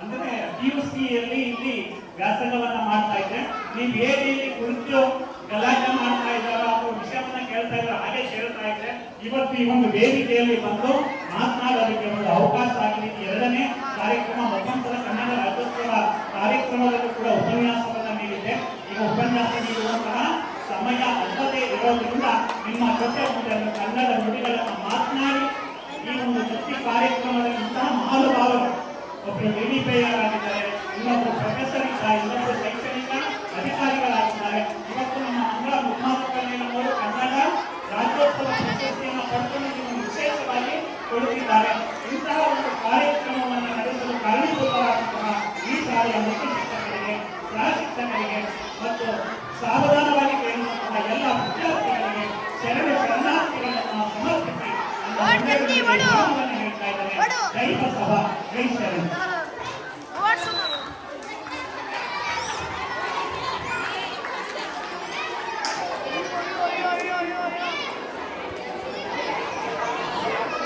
S7: ಅಂದ್ರೆ PUCಯಲ್ಲಿ ಇಲ್ಲಿ ವ್ಯಾಸಂಗವನ್ನ ಮಾಡ್ತಾ ಇದ್ದೆ. ನೀವು ವೇದಿಯಲ್ಲಿ ಕುಳಿತು ಗಲಾಟೆ ಮಾಡ್ತಾ ಇದ್ದಾರೋ ಅಥವಾ ವಿಷಯವನ್ನ ಕೇಳ್ತಾ ಇದ್ದಾರೋ ಹಾಗೆ ಕೇಳ್ತಾ ಇದ್ರೆ ಇವತ್ತು ಈ ಒಂದು ವೇದಿಕೆಯಲ್ಲಿ ಬಂದು ಮಾತನಾಡೋದಕ್ಕೆ ಒಂದು ಅವಕಾಶ ಆಗಿದೆ. ಎರಡನೇ ಕಾರ್ಯಕ್ರಮ ಮತ್ತೊಂದು ಕನ್ನಡ ರಾಜ್ಯೋತ್ಸವ ಕಾರ್ಯಕ್ರಮದಲ್ಲೂ ಕೂಡ ಉಪನ್ಯಾಸವನ್ನ ನೀಡಿದ್ದೆ. ಈಗ ಉಪನ್ಯಾಸ ನೀಡುವಂತಹ ಸಮಯ ಅಲ್ಲದೆ ಇರೋದ್ರಿಂದ ನಿಮ್ಮ ಜೊತೆ ಮುಂದೆ ಕನ್ನಡ ನುಡಿಗಳನ್ನು ಮಾತನಾಡಿ ಈ ಒಂದು ವೃತ್ತಿ ಕಾರ್ಯಕ್ರಮದಲ್ಲಿ ಇಂತಹ ಮಹಾನುಭಾವರು ಒಬ್ಬರು ಡಿಡಿಪಿಯರಾಗಿದ್ದಾರೆ, ಇನ್ನೊಬ್ಬರು ಪ್ರೊಫೆಸರ್ ಇದ್ದಾರೆ, ಇನ್ನೊಬ್ಬರು ಶೈಕ್ಷಣಿಕ ಅಧಿಕಾರಿಗಳಾಗಿದ್ದಾರೆ. ಇವತ್ತು ನಮ್ಮ ಅಂಗಳ ಮುಖ್ಯಮಂತ್ರಿಗಳು ಕನ್ನಡ ರಾಜ್ಯೋತ್ಸವ ಪ್ರಶಸ್ತಿಯನ್ನು ಪಡೆದುಕೊಂಡು ನಿಮಗೆ ವಿಶೇಷವಾಗಿ ಕೊಡುತ್ತಿದ್ದಾರೆ. ಇಂತಹ ಒಂದು ಕಾರ್ಯಕ್ರಮವನ್ನು ನಡೆಸಲು ಕಾರಣೀಭೂತರಾದಂತಹ ಈ ಶಾಲೆಯ ಮುಖ್ಯ ಶಿಕ್ಷಕರಿಗೆ, ಸಹ ಶಿಕ್ಷಕರಿಗೆ ಮತ್ತು ಸಾವಧಾನವಾಗಿ ಕೇಳುವಂತಹ ಎಲ್ಲ ವಿದ್ಯಾರ್ಥಿಗಳಿಗೆ ಶರಣಾರ್ಥಿಗಳನ್ನು ಸಮರ್ಪಿಸಿ ಹೇಳ್ತಾ ಇದ್ದಾರೆ. ಜೈ ಬಸವ, ಜೈ ಶರಣ.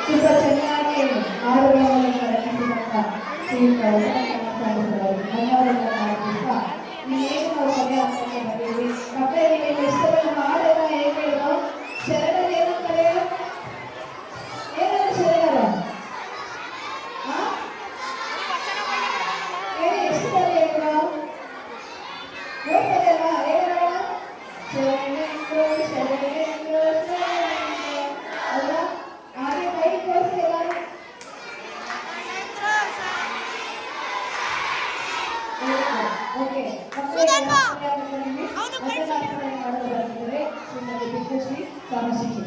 S2: ತುಂಬ ಚೆನ್ನಾಗಿ ಹಾಡುಗಳನ್ನು ರಚಿಸಿದಂತ ಧನ್ಯವಾದಗಳನ್ನು ಅರ್ಪಿಸ್ತಾ ಇನ್ನೇನು ನಾವು ಕೊನೆ ಹಂತಕ್ಕೆ ಬಂದಿದ್ವಿ. ಮಕ್ಕಳೇ, ನೀವು ಇಷ್ಟಪಟ್ಟು ಹಾಡನ್ನ ಹೇಗೆ ಹೇಳಿದ್ರು? ಶರಣರು ಏನಂತಾರೆ? ಏನಂದ್ರೆ ಶರಣರ ಹೇಳಿ, ಎಷ್ಟು ಸಲ ಹೇಳಿದ್ರು? 3 ಸಲ ಅಲ್ವಾ? ಹೇಳಿದ್ರು ಶರಣೆಂದು ಶರಣೆಂದು ಶರಣೆಂದು ಅಲ್ವಾ? ಹಾಗೆ ಕೈ ತೋರಿಸಿ ಎಲ್ಲರೂ. ಓಕೆ, ಮಾಡಿದರೆ ಶ್ರೀಮತಿ ದಿವ್ಯಶ್ರೀ ಸಾಮಶಿಕ್ಷಿ.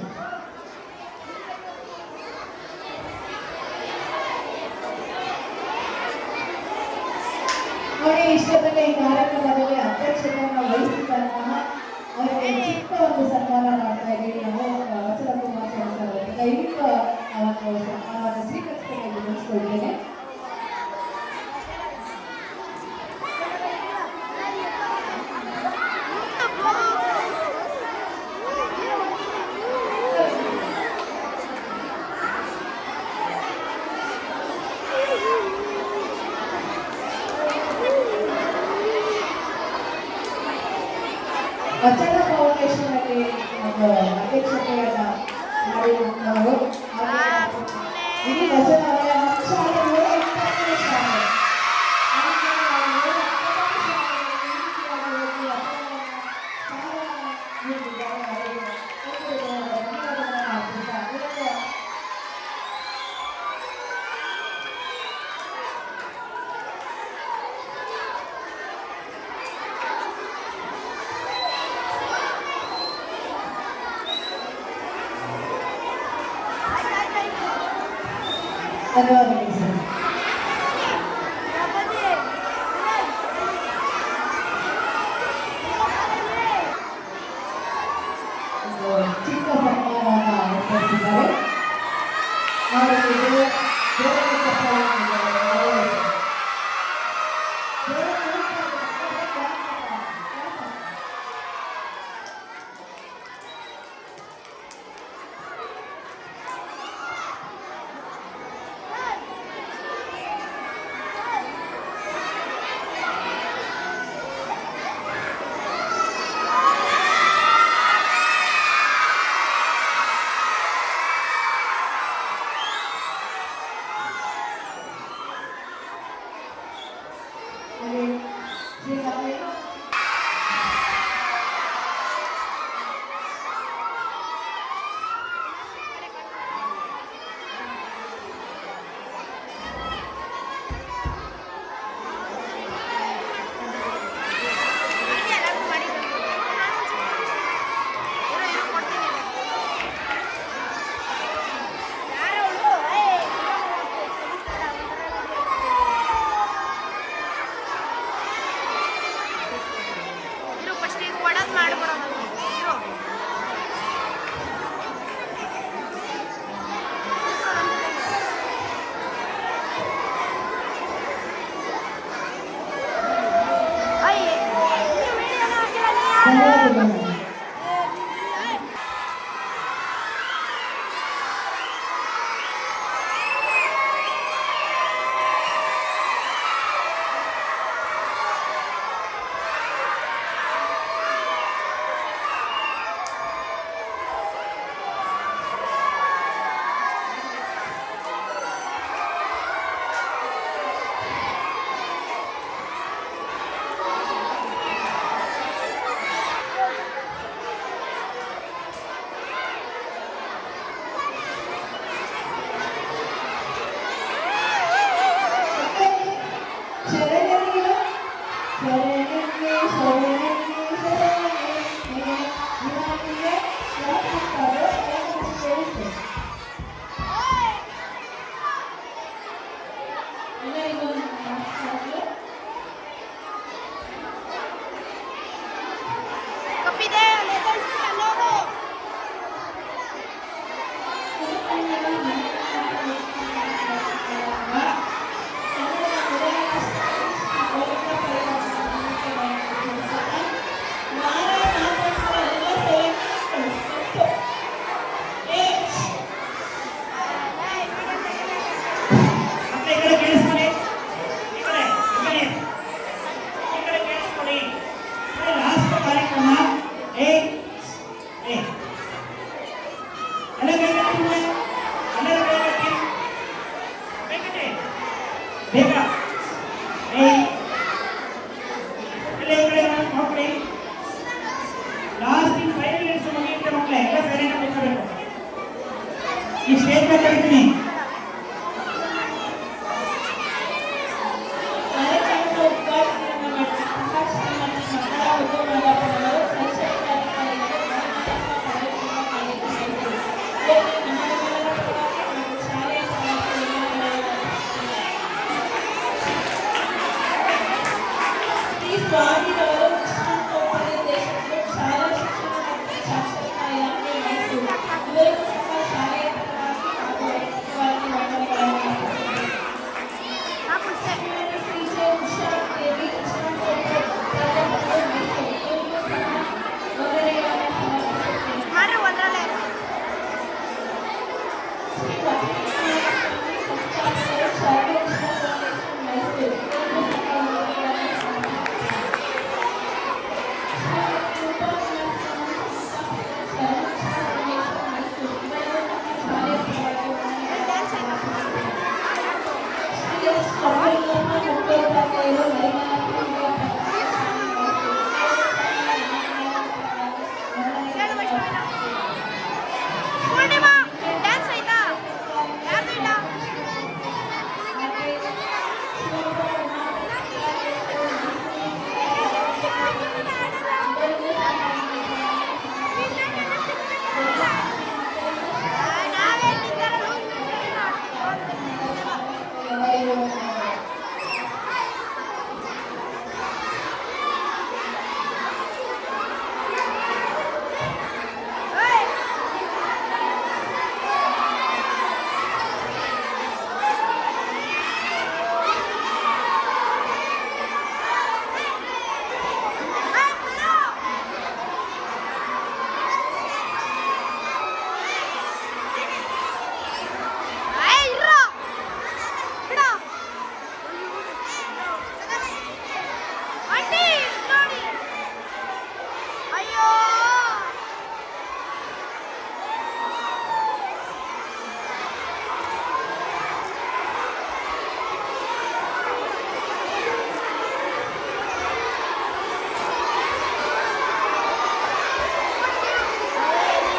S2: ನೋಡಿ, ಇಷ್ಟದಲ್ಲಿ ಈ ಕಾರ್ಯಕ್ರಮದಲ್ಲಿ ಅಧ್ಯಕ್ಷತೆಯನ್ನು ವಹಿಸಿದಂತಹ ಅವರಿಗೆ ಚಿಕ್ಕ ಒಂದು ಸನ್ಮಾನ ಮಾಡ್ತಾ ಇದ್ದೀವಿ ನಾವು ವಚನ ಕುಮಾರ್ ಸರ್ ಅವರಿಗೆ. ದಯವಿಟ್ಟು ಆ ಒಂದು ಸನ್ಮಾನವನ್ನು ಸ್ವೀಕರಿಸಬೇಕಾಗಿ ತಿಳಿಸ್ಕೊಳ್ತೇನೆ. ವಚನ ಫೌಂಡೇಶನ್ ಅಲ್ಲಿ ಒಂದು ಅಧ್ಯಕ್ಷತೆಯನ್ನ ಮಾಡಿರುವಂತವರು ಇಡೀ ವಚನವೇ ಶಾಲೆ 120 ಶಾಲೆ ಧನ್ಯವಾದಗಳು ಸರ್. ಚಿಕ್ಕ ಸನ್ಮಾನವನ್ನು ಏರ್ಪಡಿಸಿದ್ದಾರೆ. ಅವರಿಗೆ ಧನ್ಯವಾದಗಳು.
S7: ಬೇಗ